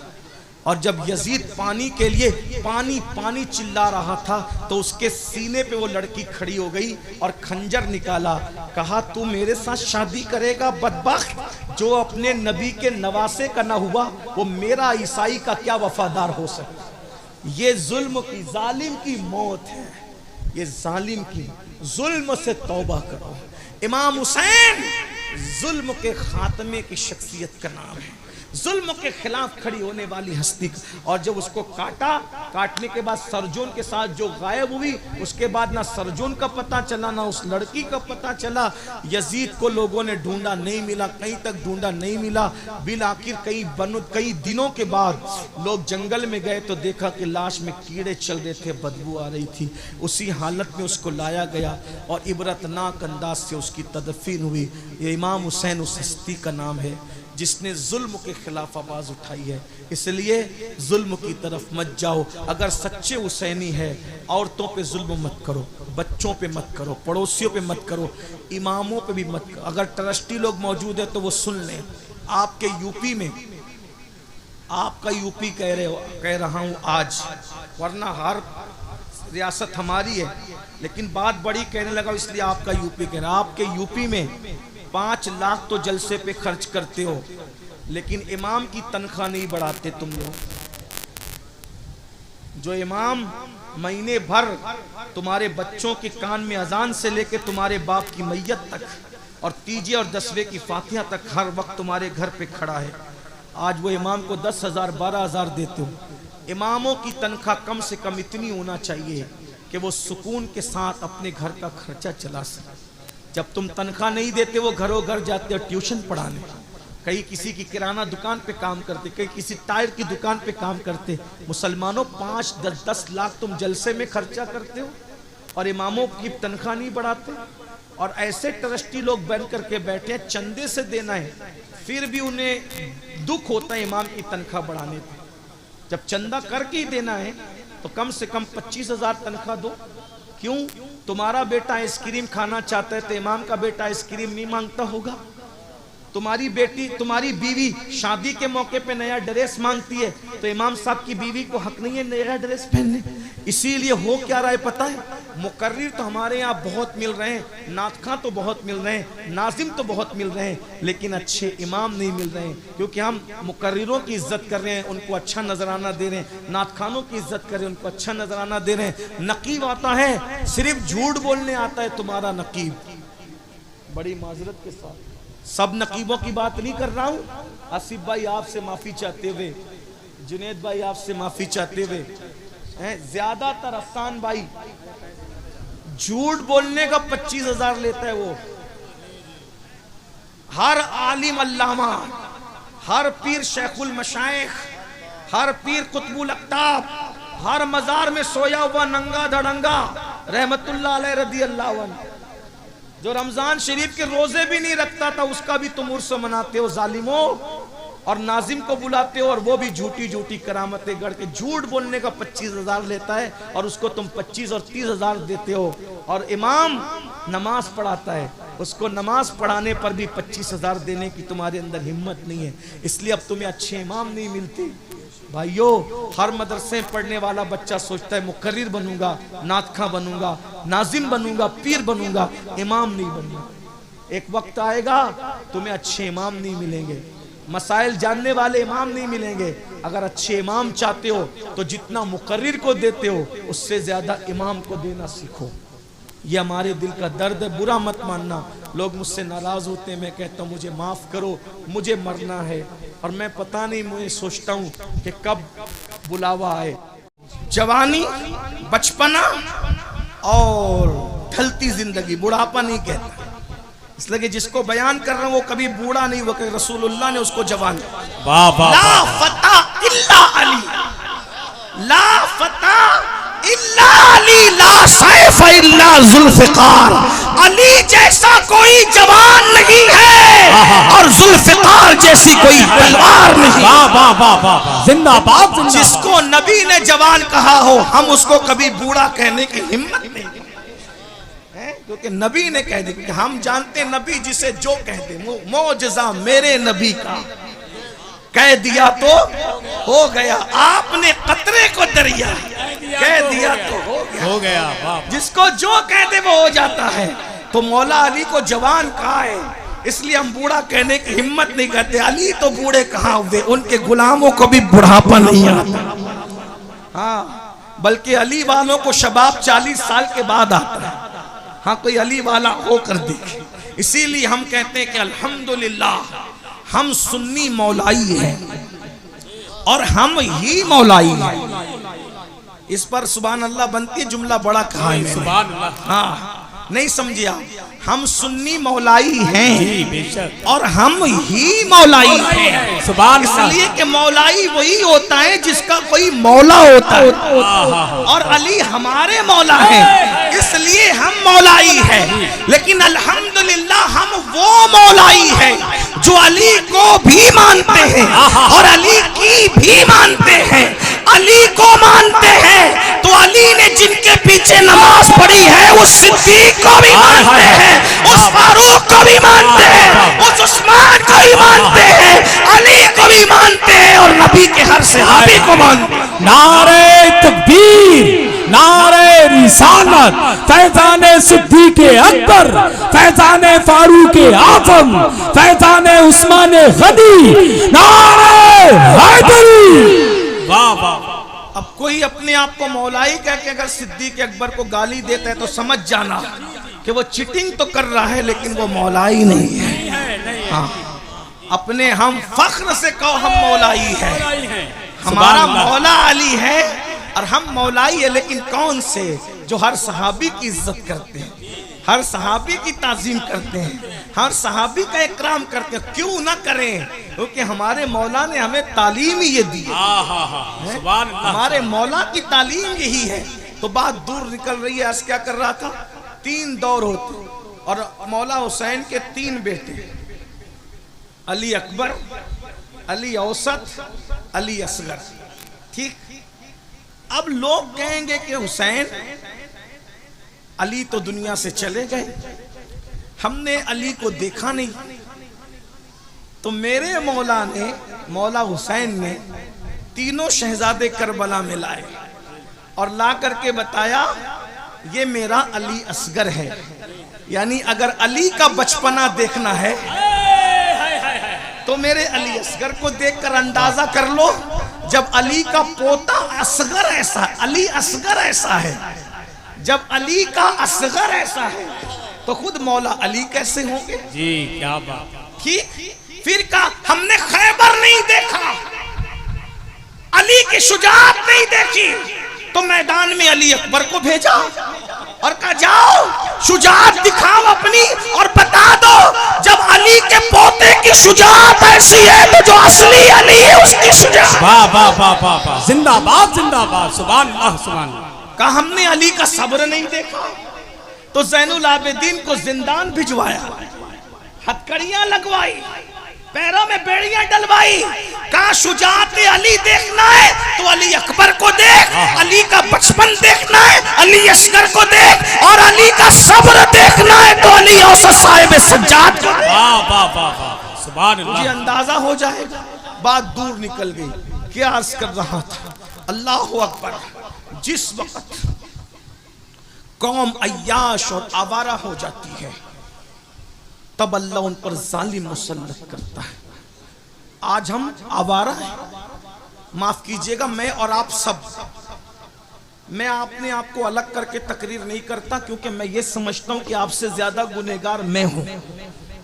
और जब यजीद पानी के लिए पानी पानी चिल्ला रहा था तो उसके सीने पे वो लड़की खड़ी हो गई और खंजर निकाला। कहा तू मेरे साथ शादी करेगा बदबख्त, जो अपने नबी के नवासे का ना हुआ वो मेरा ईसाई का क्या वफादार हो सकता। ये जुल्म की, जालिम की मौत है, ये जालिम की। जुल्म से तौबा करो। इमाम हुसैन जुल्म के खात्मे की शख्सियत का नाम है, जुल्म के खिलाफ खड़ी होने वाली हस्ती। और जब उसको काटने के बाद सरजोन के साथ जो गायब हुई, उसके बाद ना सरजोन का पता चला ना उस लड़की का पता चला। यजीद को लोगों ने ढूंढा, नहीं मिला, कहीं तक ढूंढा, नहीं मिला। बिल आखिर कई दिनों के बाद लोग जंगल में गए तो देखा कि लाश में कीड़े चल रहे थे, बदबू आ रही थी। उसी हालत में उसको लाया गया और इबरतनाक अंदाज से उसकी तदफीन हुई। ये इमाम हुसैन उस हस्ती का नाम है जिसने जुल्म के खिलाफ आवाज उठाई है। इसलिए जुल्म की तरफ मत जाओ। अगर सच्चे हुसैनी है, औरतों पे जुल्म मत करो, बच्चों पे मत करो, पड़ोसियों पे मत करो, इमामों पे भी मत करो। अगर ट्रस्टी लोग मौजूद है तो वो सुन लें। आपके यूपी में, आपका यूपी कह रहा हूं आज, वरना हर रियासत हमारी है, लेकिन बात बड़ी कहने लगा इसलिए आपका यूपी कह रहा। आपके यूपी में 5 लाख तो जलसे पे खर्च करते हो, लेकिन इमाम की तनख्वाह नहीं बढ़ाते तुम लोग। जो इमाम महीने भर तुम्हारे बच्चों के कान में अजान से लेके तुम्हारे बाप की मैयत तक और तीजे और दसवें की फातिहा तक हर वक्त तुम्हारे घर पे खड़ा है, आज वो इमाम को 10,000 12,000 देते हो। इमामों की तनख्वाह कम से कम इतनी होना चाहिए कि वो सुकून के साथ अपने घर का खर्चा चला सके। जब तुम तनख्वाह नहीं देते, वो घरों घर जाते और ट्यूशन पढ़ाने, कहीं किसी की किराना दुकान पे काम करते, कहीं किसी टायर की दुकान पे काम करते। मुसलमानों 5-10 लाख तुम जलसे में खर्चा करते हो और इमामों की तनख्वाह नहीं बढ़ाते। और ऐसे ट्रस्टी लोग बन करके बैठे हैं, चंदे से देना है, फिर भी उन्हें दुख होता है इमाम की तनख्वाह बढ़ाने पे। जब चंदा करके ही देना है तो कम से कम 25,000 तनख्वाह दो। क्यों? तुम्हारा बेटा आइसक्रीम खाना चाहता है तो इमाम का बेटा आइसक्रीम नहीं मांगता होगा? तुम्हारी बेटी, तुम्हारी बीवी शादी के मौके पे नया ड्रेस मांगती है तो इमाम साहब की बीवी को हक नहीं है नया ड्रेस पहनने? इसीलिए हो क्या रहा है पता है? मुकर्रिर तो हमारे यहाँ बहुत मिल रहे हैं, नातखां तो बहुत मिल रहे हैं, नाजिम तो बहुत मिल रहे हैं, लेकिन अच्छे इमाम नहीं मिल रहे हैं। क्योंकि हम मुकर्रिरों की इज्जत कर रहे हैं, उनको अच्छा नजराना दे रहे हैं, नातखानों की इज्जत कर रहे हैं, उनको अच्छा नजराना दे रहे हैं। नकीब आता है, सिर्फ झूठ बोलने आता है तुम्हारा नकीब। बड़ी माजरत के साथ सब नकीबों की बात नहीं कर रहा हूं। आसिफ भाई आपसे माफी चाहते हुए, जुनेद भाई आपसे माफी चाहते हुए, ज्यादातर अफसान भाई झूठ बोलने का 25,000 लेता है। वो हर आलिम अल्लामा, हर पीर शेखुल मशाइख, हर पीर कुतुबुल अक्ताब, हर मजार में सोया हुआ नंगा धड़ंगा रहमतुल्लाह अलैह रदी अल्लाह अन्हु, जो रमजान शरीफ के रोजे भी नहीं रखता था, उसका भी तुम उर्स मनाते हो जालिमों। और नाजिम को बुलाते हो और वो भी झूठी झूठी करामतें गढ़ के झूठ बोलने का 25,000 लेता है और उसको तुम 25 और 30,000 देते हो। और इमाम नमाज पढ़ाता है, उसको नमाज पढ़ाने पर भी 25,000 देने की तुम्हारे अंदर हिम्मत नहीं है। इसलिए अब तुम्हें अच्छे इमाम नहीं मिलते। भाइयों, हर मदरसे पढ़ने वाला बच्चा सोचता है मुकर्रिर बनूंगा, नातखा बनूंगा, नाजिम बनूंगा, पीर बनूंगा, इमाम नहीं बनूंगा। एक वक्त आएगा तुम्हें अच्छे इमाम नहीं मिलेंगे, मसाइल जानने वाले इमाम नहीं मिलेंगे। अगर अच्छे इमाम चाहते हो तो जितना मुकर्रिर को देते हो उससे ज्यादा इमाम को देना सीखो। ये हमारे दिल का दर्द है, बुरा मत मानना। लोग मुझसे नाराज होते हैं, मैं कहता हूँ मुझे माफ करो, मुझे मरना है और मैं पता नहीं, मुझे सोचता हूँ कि कब बुलावा आए। जवानी, बचपना और ढलती जिंदगी, बुढ़ापा नहीं कहता। इसलिए कि जिसको बयान कर रहा हूं वो कभी बूढ़ा नहीं हुआ, रसूलुल्लाह ने उसको जवान ला फता इल्ला अली, ला फता इल्ला अली, ला सैफ इल्ला जुल्फिकार। अली जैसा कोई जवान नहीं है और जुल्फिकार जैसी कोई तलवार नहीं। जिंदाबाद। जिसको नबी ने जवान कहा हो, हम उसको कभी बूढ़ा कहने की हिम्मत नहीं, क्योंकि नबी ने कह दिया। कि हम जानते नबी जिसे जो कहते, मौजज़ा मेरे नबी का कह दिया तो हो गया, आपने कतरे को दरिया कह दिया तो हो गया। जिसको जो कहते वो हो जाता है। तो मौला अली को जवान कहा है, इसलिए हम बूढ़ा कहने की हिम्मत नहीं करते। अली तो बूढ़े कहाँ हुए, उनके गुलामों को भी बुढ़ापा नहीं आता। हाँ, बल्कि अली वालों को शबाब 40 साल के बाद आता है। हाँ कोई अली वाला होकर देखे। इसीलिए हम कहते हैं कि अल्हम्दुलिल्लाह हम सुन्नी मौलाई हैं और हम ही मौलाई हैं। इस पर सुभान अल्लाह बनती है, जुमला बड़ा कहा है सुभान अल्लाह। हाँ नहीं समझे आप, हम सुन्नी मौलाई हैं और हम ही मौलाई हैं सुभान अल्लाह। इसलिए कि मौलाई वही होता है जिसका कोई मौला होता है और अली हमारे मौला हैं, इसलिए हम मौलाई हैं। लेकिन अल्हम्दुलिल्लाह हम वो मौलाई हैं जो अली को भी मानते हैं और अली की भी मानते हैं। अली को मानते हैं तो अली ने जिनके पीछे नमाज पढ़ी है उस सिद्दीक को भी मानते हैं, उस फारूक को भी मानते हैं, उस उस्मान को भी मानते हैं, अली को भी मानते हैं और नबी के हर सहाबी को मानते हैं। नारे तकबीर, नारे रिसालत, फैजाने सिद्दीक अकबर, फैजाने फारूक आजम, फैजाने उस्मान गनी, नारे हैदरी। वाह वाह। अब कोई अपने आप को मौलाई कह के अगर सिद्दीक अकबर को गाली देता है तो समझ जाना कि वो चीटिंग तो कर रहा है लेकिन वो मौलाई नहीं है। हाँ अपने हम फख्र से कहो हम मौलाई है, हमारा मौला अली है और हम मौलाई है। लेकिन कौन से? जो हर सहाबी की इज्जत करते हैं, हर सहाबी की ताजीम करते हैं, हर सहाबी का इकराम करते हैं। क्यों ना करें, क्योंकि हमारे मौला ने हमें तालीम ही ये दी है। हमारे मौला की तालीम यही है। तो बात दूर निकल रही है। आज क्या कर रहा था, 3 दौर होते और मौला हुसैन के 3 बेटे, अली अकबर, अली औसत, अली असगर। ठीक, अब लोग कहेंगे कि हुसैन अली तो दुनिया से चले गए, हमने अली को देखा नहीं। तो मेरे मौला ने, मौला हुसैन ने तीनों शहजादे करबला में लाए और ला करके बताया ये मेरा अली असगर है। यानी अगर अली का बचपना देखना है तो मेरे अली असगर को देखकर अंदाजा कर लो। जब अली का पोता असगर ऐसा, अली असगर ऐसा है, जब अली का असगर ऐसा है तो खुद मौला अली कैसे होंगे? जी क्या बात। ठीक, फिर का हमने खैबर नहीं देखा, अली की शुजाअत नहीं देखी, तो मैदान में अली अकबर को भेजा और कहा जाओ शुजाअत दिखाओ अपनी और बता दो जब अली के पोते की शुजाअत ऐसी है तो जो असली अली है उसकी शुजाअत। वाह वाह वाह वाह वाह, जिंदाबाद जिंदाबाद, सुभान अल्लाह सुभान अल्लाह। कहा हमने अली का सब्र नहीं देखा तो ज़ैनुल आबिदीन को जिंदान भिजवाया, हथकड़ियां लगवाई, पैरों में बेड़ियां डलवाई। कहा शुजाअत अली देखना है तो अली अकबर को देख, अली का बचपन देखना है अली असगर को देख, और अली का सब्र देखना है तो अली औसत साहिब सज्जाद को। वाह वाह वाह, सुभान अल्लाह। मुझे अंदाजा हो जाएगा, बात दूर निकल गई। क्या अर्ज कर रहा था, अल्लाह अकबर। जिस वक्त कौम अय्याश और आवारा हो जाती है तब अल्लाह उन पर जालिम मुसल्लत करता है। आज हम आवारा हैं, माफ कीजिएगा मैं और आप सब। मैं अपने आप को अलग करके तकरीर नहीं करता क्योंकि मैं ये समझता हूं कि आपसे ज्यादा गुनहगार मैं हूं।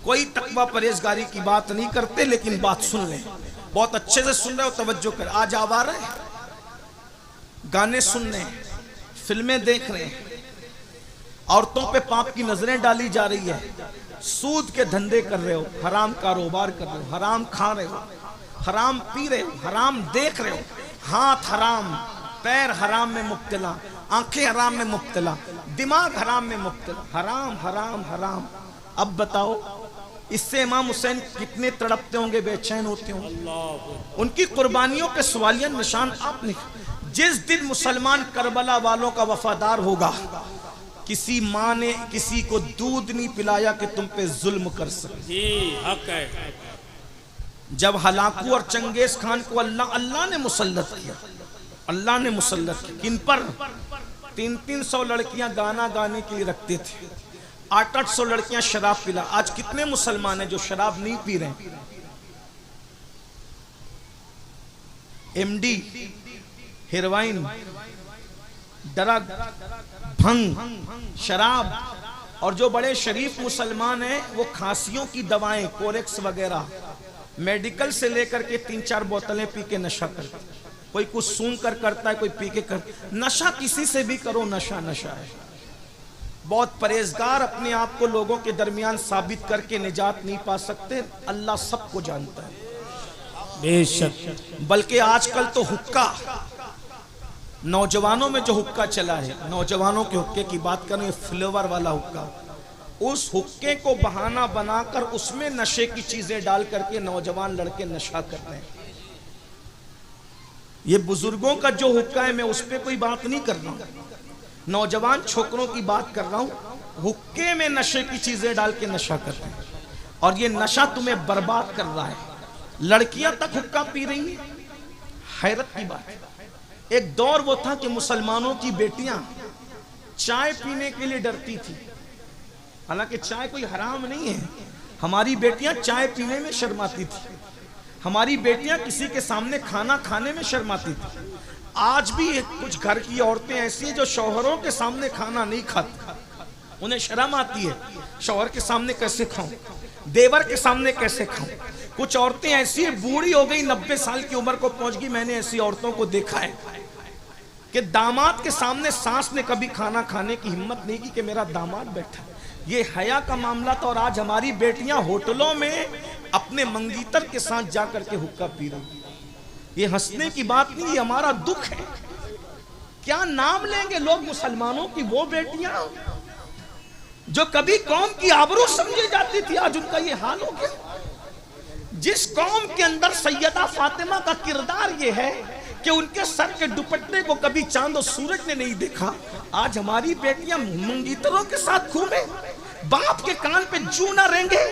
कोई तकवा परहेजगारी की बात नहीं करते, लेकिन बात सुन लें, बहुत अच्छे से सुन रहे हो, तवज्जो कर। आज आवारा है, गाने सुन रहे हैं, फिल्में देख रहे हैं, औरतों पे पाप की नजरें डाली जा रही है, सूद के धंधे कर रहे हो, हराम कारोबार कर रहे हो, हराम खा रहे हो, हराम पी रहे हो, हराम देख रहे हो, हाथ हराम, पैर हराम में मुब्तला, आंखें हराम में मुब्तला, दिमाग हराम में मुब्तला, हराम हराम हराम। अब बताओ इससे इमाम हुसैन कितने तड़पते होंगे, बेचैन होते होंगे। उनकी कुर्बानियों पे सवालिया निशान आपने। जिस दिन मुसलमान करबला वालों का वफादार होगा, किसी माँ ने किसी को दूध नहीं पिलाया कि तुम पे जुल्म कर सके। जी हक है। जब हलाकू और चंगेज खान को अल्लाह ने मुसल्लत किया, अल्लाह ने मुसल्लत किया, किन पर? 300 लड़कियां गाना गाने के लिए रखते थे, 800 लड़कियां शराब पिला। आज कितने मुसलमान हैं जो शराब नहीं पी रहे हैं? एमडी, हेरोइन, ड्रग, भंग, शराब, और जो बड़े शरीफ मुसलमान हैं वो खांसियों की दवाएं कोरेक्स वगैरह मेडिकल से लेकर के 3-4 बोतलें पी के नशा करते। कोई कुछ सूंघ कर करता है, कोई पी के कर। नशा किसी से भी करो, नशा नशा है। बहुत परहेजगार अपने आप को लोगों के दरमियान साबित करके निजात नहीं पा सकते। अल्लाह सबको जानता है बेशक। बल्कि आजकल तो हुक्का, नौजवानों में जो हुक्का चला है, नौजवानों के हुक्के की बात करें, फ्लेवर वाला हुक्का, उस हुक्के को बहाना बनाकर उसमें नशे की चीजें डाल करके नौजवान लड़के नशा कर रहे हैं। ये बुजुर्गों का जो हुक्का है, मैं उस पर कोई बात नहीं कर रहा हूं, नौजवान छोकरों की बात कर रहा हूं। हुक्के में नशे की चीजें डाल के नशा कर रहे हैं और ये नशा तुम्हें बर्बाद कर रहा है। लड़कियां तक हुक्का पी रही हैं। हैरत की बात है, एक दौर वो था कि मुसलमानों की बेटियां चाय पीने के लिए डरती थी। हालांकि चाय कोई हराम नहीं है, हमारी बेटियां चाय पीने में शर्माती थी, हमारी बेटियां किसी के सामने खाना खाने में शर्माती थी। आज भी कुछ घर की औरतें ऐसी हैं जो शौहरों के सामने खाना नहीं खाती, उन्हें शर्म आती है, शौहर के सामने कैसे खाऊं, देवर के सामने कैसे खाऊं। कुछ औरतें ऐसी है, बूढ़ी हो गई, 90 साल की उम्र को पहुंच गई। मैंने ऐसी औरतों को देखा है कि दामाद के सामने सास ने कभी खाना खाने की हिम्मत नहीं की कि मेरा दामाद बैठा। ये हया का मामला था। और आज हमारी बेटियां होटलों में अपने मंगीतर के साथ जाकर के हुक्का पी रही। ये हंसने की बात नहीं, ये हमारा दुख है। क्या नाम लेंगे लोग मुसलमानों की वो बेटियां जो कभी कौम की आबरू समझी जाती थी, आज उनका ये हाल हो गया। जिस कौम के अंदर सैयदा फातिमा का किरदार ये है कि उनके सर के दुपट्टे को कभी चांद और सूरज ने नहीं देखा, आज हमारी बेटियां मंगीतरों के साथ घूमे, बाप के कान पे जू ना रेंगे,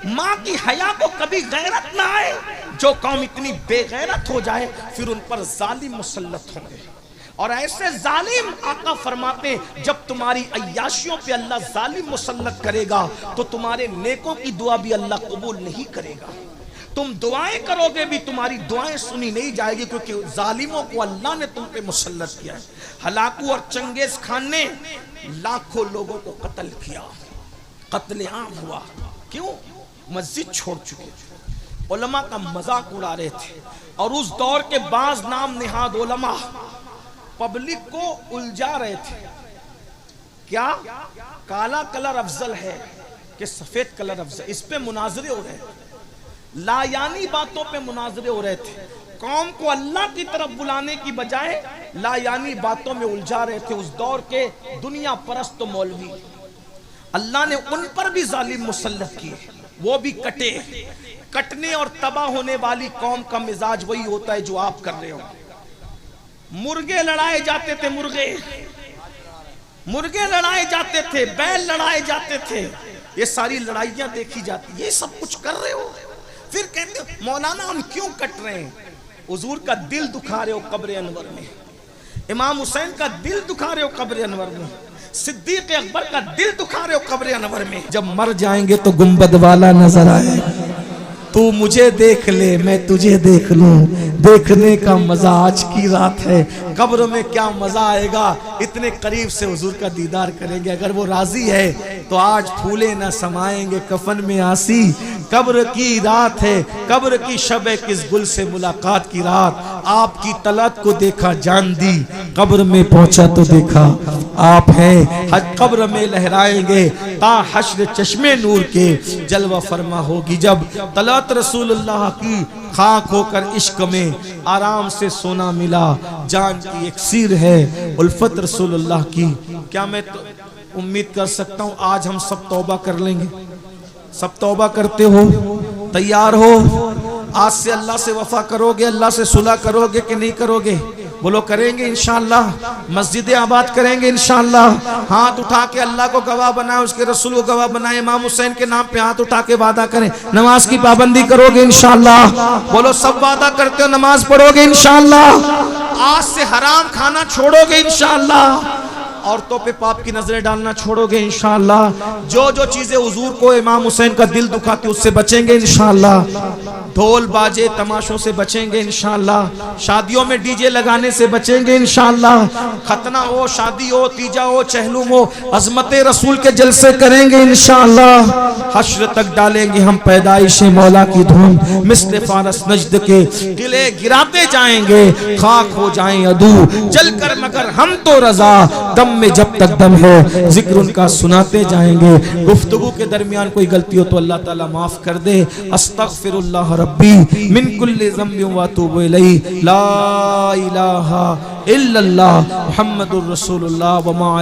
माँ की हया को कभी गैरत ना आए। जो कौम इतनी बेगैरत हो जाए फिर उन पर जालिम मुसल्लत होंगे। और ऐसे जालिम आका फरमाते, जब तुम्हारी अय्याशियों पे अल्लाह जालिम मुसल्लत करेगा तो तुम्हारे नेकों की दुआ भी अल्लाह कबूल नहीं करेगा। तुम दुआएं करोगे भी तुम्हारी दुआएं सुनी नहीं जाएगी, क्योंकि जालिमों को अल्लाह ने तुम पे मुसल्लत किया है। हलाकू और चंगेज खान ने लाखों लोगों को कत्ल किया, कत्ले आम हुआ। क्यों? मस्जिद छोड़ चुके, उलमा का मजाक उड़ा रहे थे। और उस दौर के बाज नाम निहाद उलमा पब्लिक को उलझा रहे थे। क्या काला कलर अफजल है कि सफेद कलर अफजल? इस पे मुनाजरे हो रहे थे, लायानी बातों पे मुनाजरे हो रहे थे। कौम को अल्लाह की तरफ बुलाने की बजाय लायानी बातों में उलझा रहे थे उस दौर के दुनिया परस्त मौलवी। अल्लाह ने उन पर भी जालिम मुसल्लत किए, वो भी कटे। कटने और तबाह होने वाली कौम का मिजाज वही होता है जो आप कर रहे हो। मुर्गे लड़ाए जाते थे, मुर्गे लड़ाए जाते थे, बैल लड़ाए जाते थे, ये सारी लड़ाइयां देखी जाती। ये सब कुछ कर रहे हो, फिर कहते हो मौलाना हम क्यों कट रहे हैं? हुजूर का दिल दुखा रहे हो कब्र अनवर में, इमाम हुसैन का दिल दुखा रहे हो कब्र अनवर में, सिद्दीक अकबर का दिल दुखा रहे हो कब्र अनवर में। जब मर जाएंगे तो गुंबद वाला नजर आए। तू मुझे देख ले, मैं तुझे देख लूं, देखने का मजा आज की रात है। कब्र में क्या मजा आएगा, इतने करीब से हुजूर का दीदार करेंगे। अगर वो राजी है तो आज फूले न समाएंगे कफन में आसी। कब्र की रात है, कब्र की शब है, किस गुल से मुलाकात की रात। आपकी तलत को देखा जान दी, कब्र में पहुंचा तो देखा आप हैं। हज कब्र में लहराएंगे ता हश्र चश्मे नूर के जलवा फरमा होगी। जब तलत रसूलुल्लाह की खाक होकर इश्क में आराम से सोना मिला, जान की एक सीर है उल्फत रसूलुल्लाह की। क्या मैं तो उम्मीद कर सकता हूँ आज हम सब तौबा कर लेंगे? सब तौबा करते हो? तैयार हो? आज से अल्लाह से वफा करोगे, अल्लाह से सुलह करोगे कि नहीं करोगे? बोलो करेंगे इंशाअल्लाह। मस्जिद आबाद करेंगे इंशाअल्लाह। हाथ उठा के अल्लाह को गवाह बनाए, उसके रसूल को गवाह बनाए, इमाम हुसैन के नाम पे हाथ उठा के वादा करें नमाज की पाबंदी करोगे इंशाअल्लाह। बोलो सब वादा करते हो नमाज पढ़ोगे इंशाअल्लाह। आज से हराम खाना छोड़ोगे इंशाअल्लाह। औरतों पे पाप की नजरें डालना छोड़ोगे इंशाअल्लाह। जो जो चीजें हुजूर को इमाम हुसैन का दिल दुखाती उससे बचेंगे इंशाअल्लाह। ढोल बाजे तमाशों से बचेंगे इंशाअल्लाह। शादियों में डीजे लगाने से बचेंगे इंशाअल्लाह। खतना हो, शादी हो, तीजा हो, चहलुम हो, अजमते रसूल के जलसे करेंगे इंशाअल्लाह। हश्र तक डालेंगे हम पैदाइश मौला की धूम, मिस्ल फारस नजद के किले गिराते जाएंगे, खाक हो जाएं अदू जलकर मगर हम तो रजा, दम में जब तक दम है जिक्र उनका सुनाते जाएंगे। गुफ्तगू के दरमियान कोई गलती हो तो अल्लाह ताला माफ कर दे। अस्तगफिरुल्लाह रब्बी मिन कुल्ली ज़म्बिन व अतूबु इलैहि। ला इलाहा इल्लल्लाह मुहम्मदुर रसूलुल्लाह व मा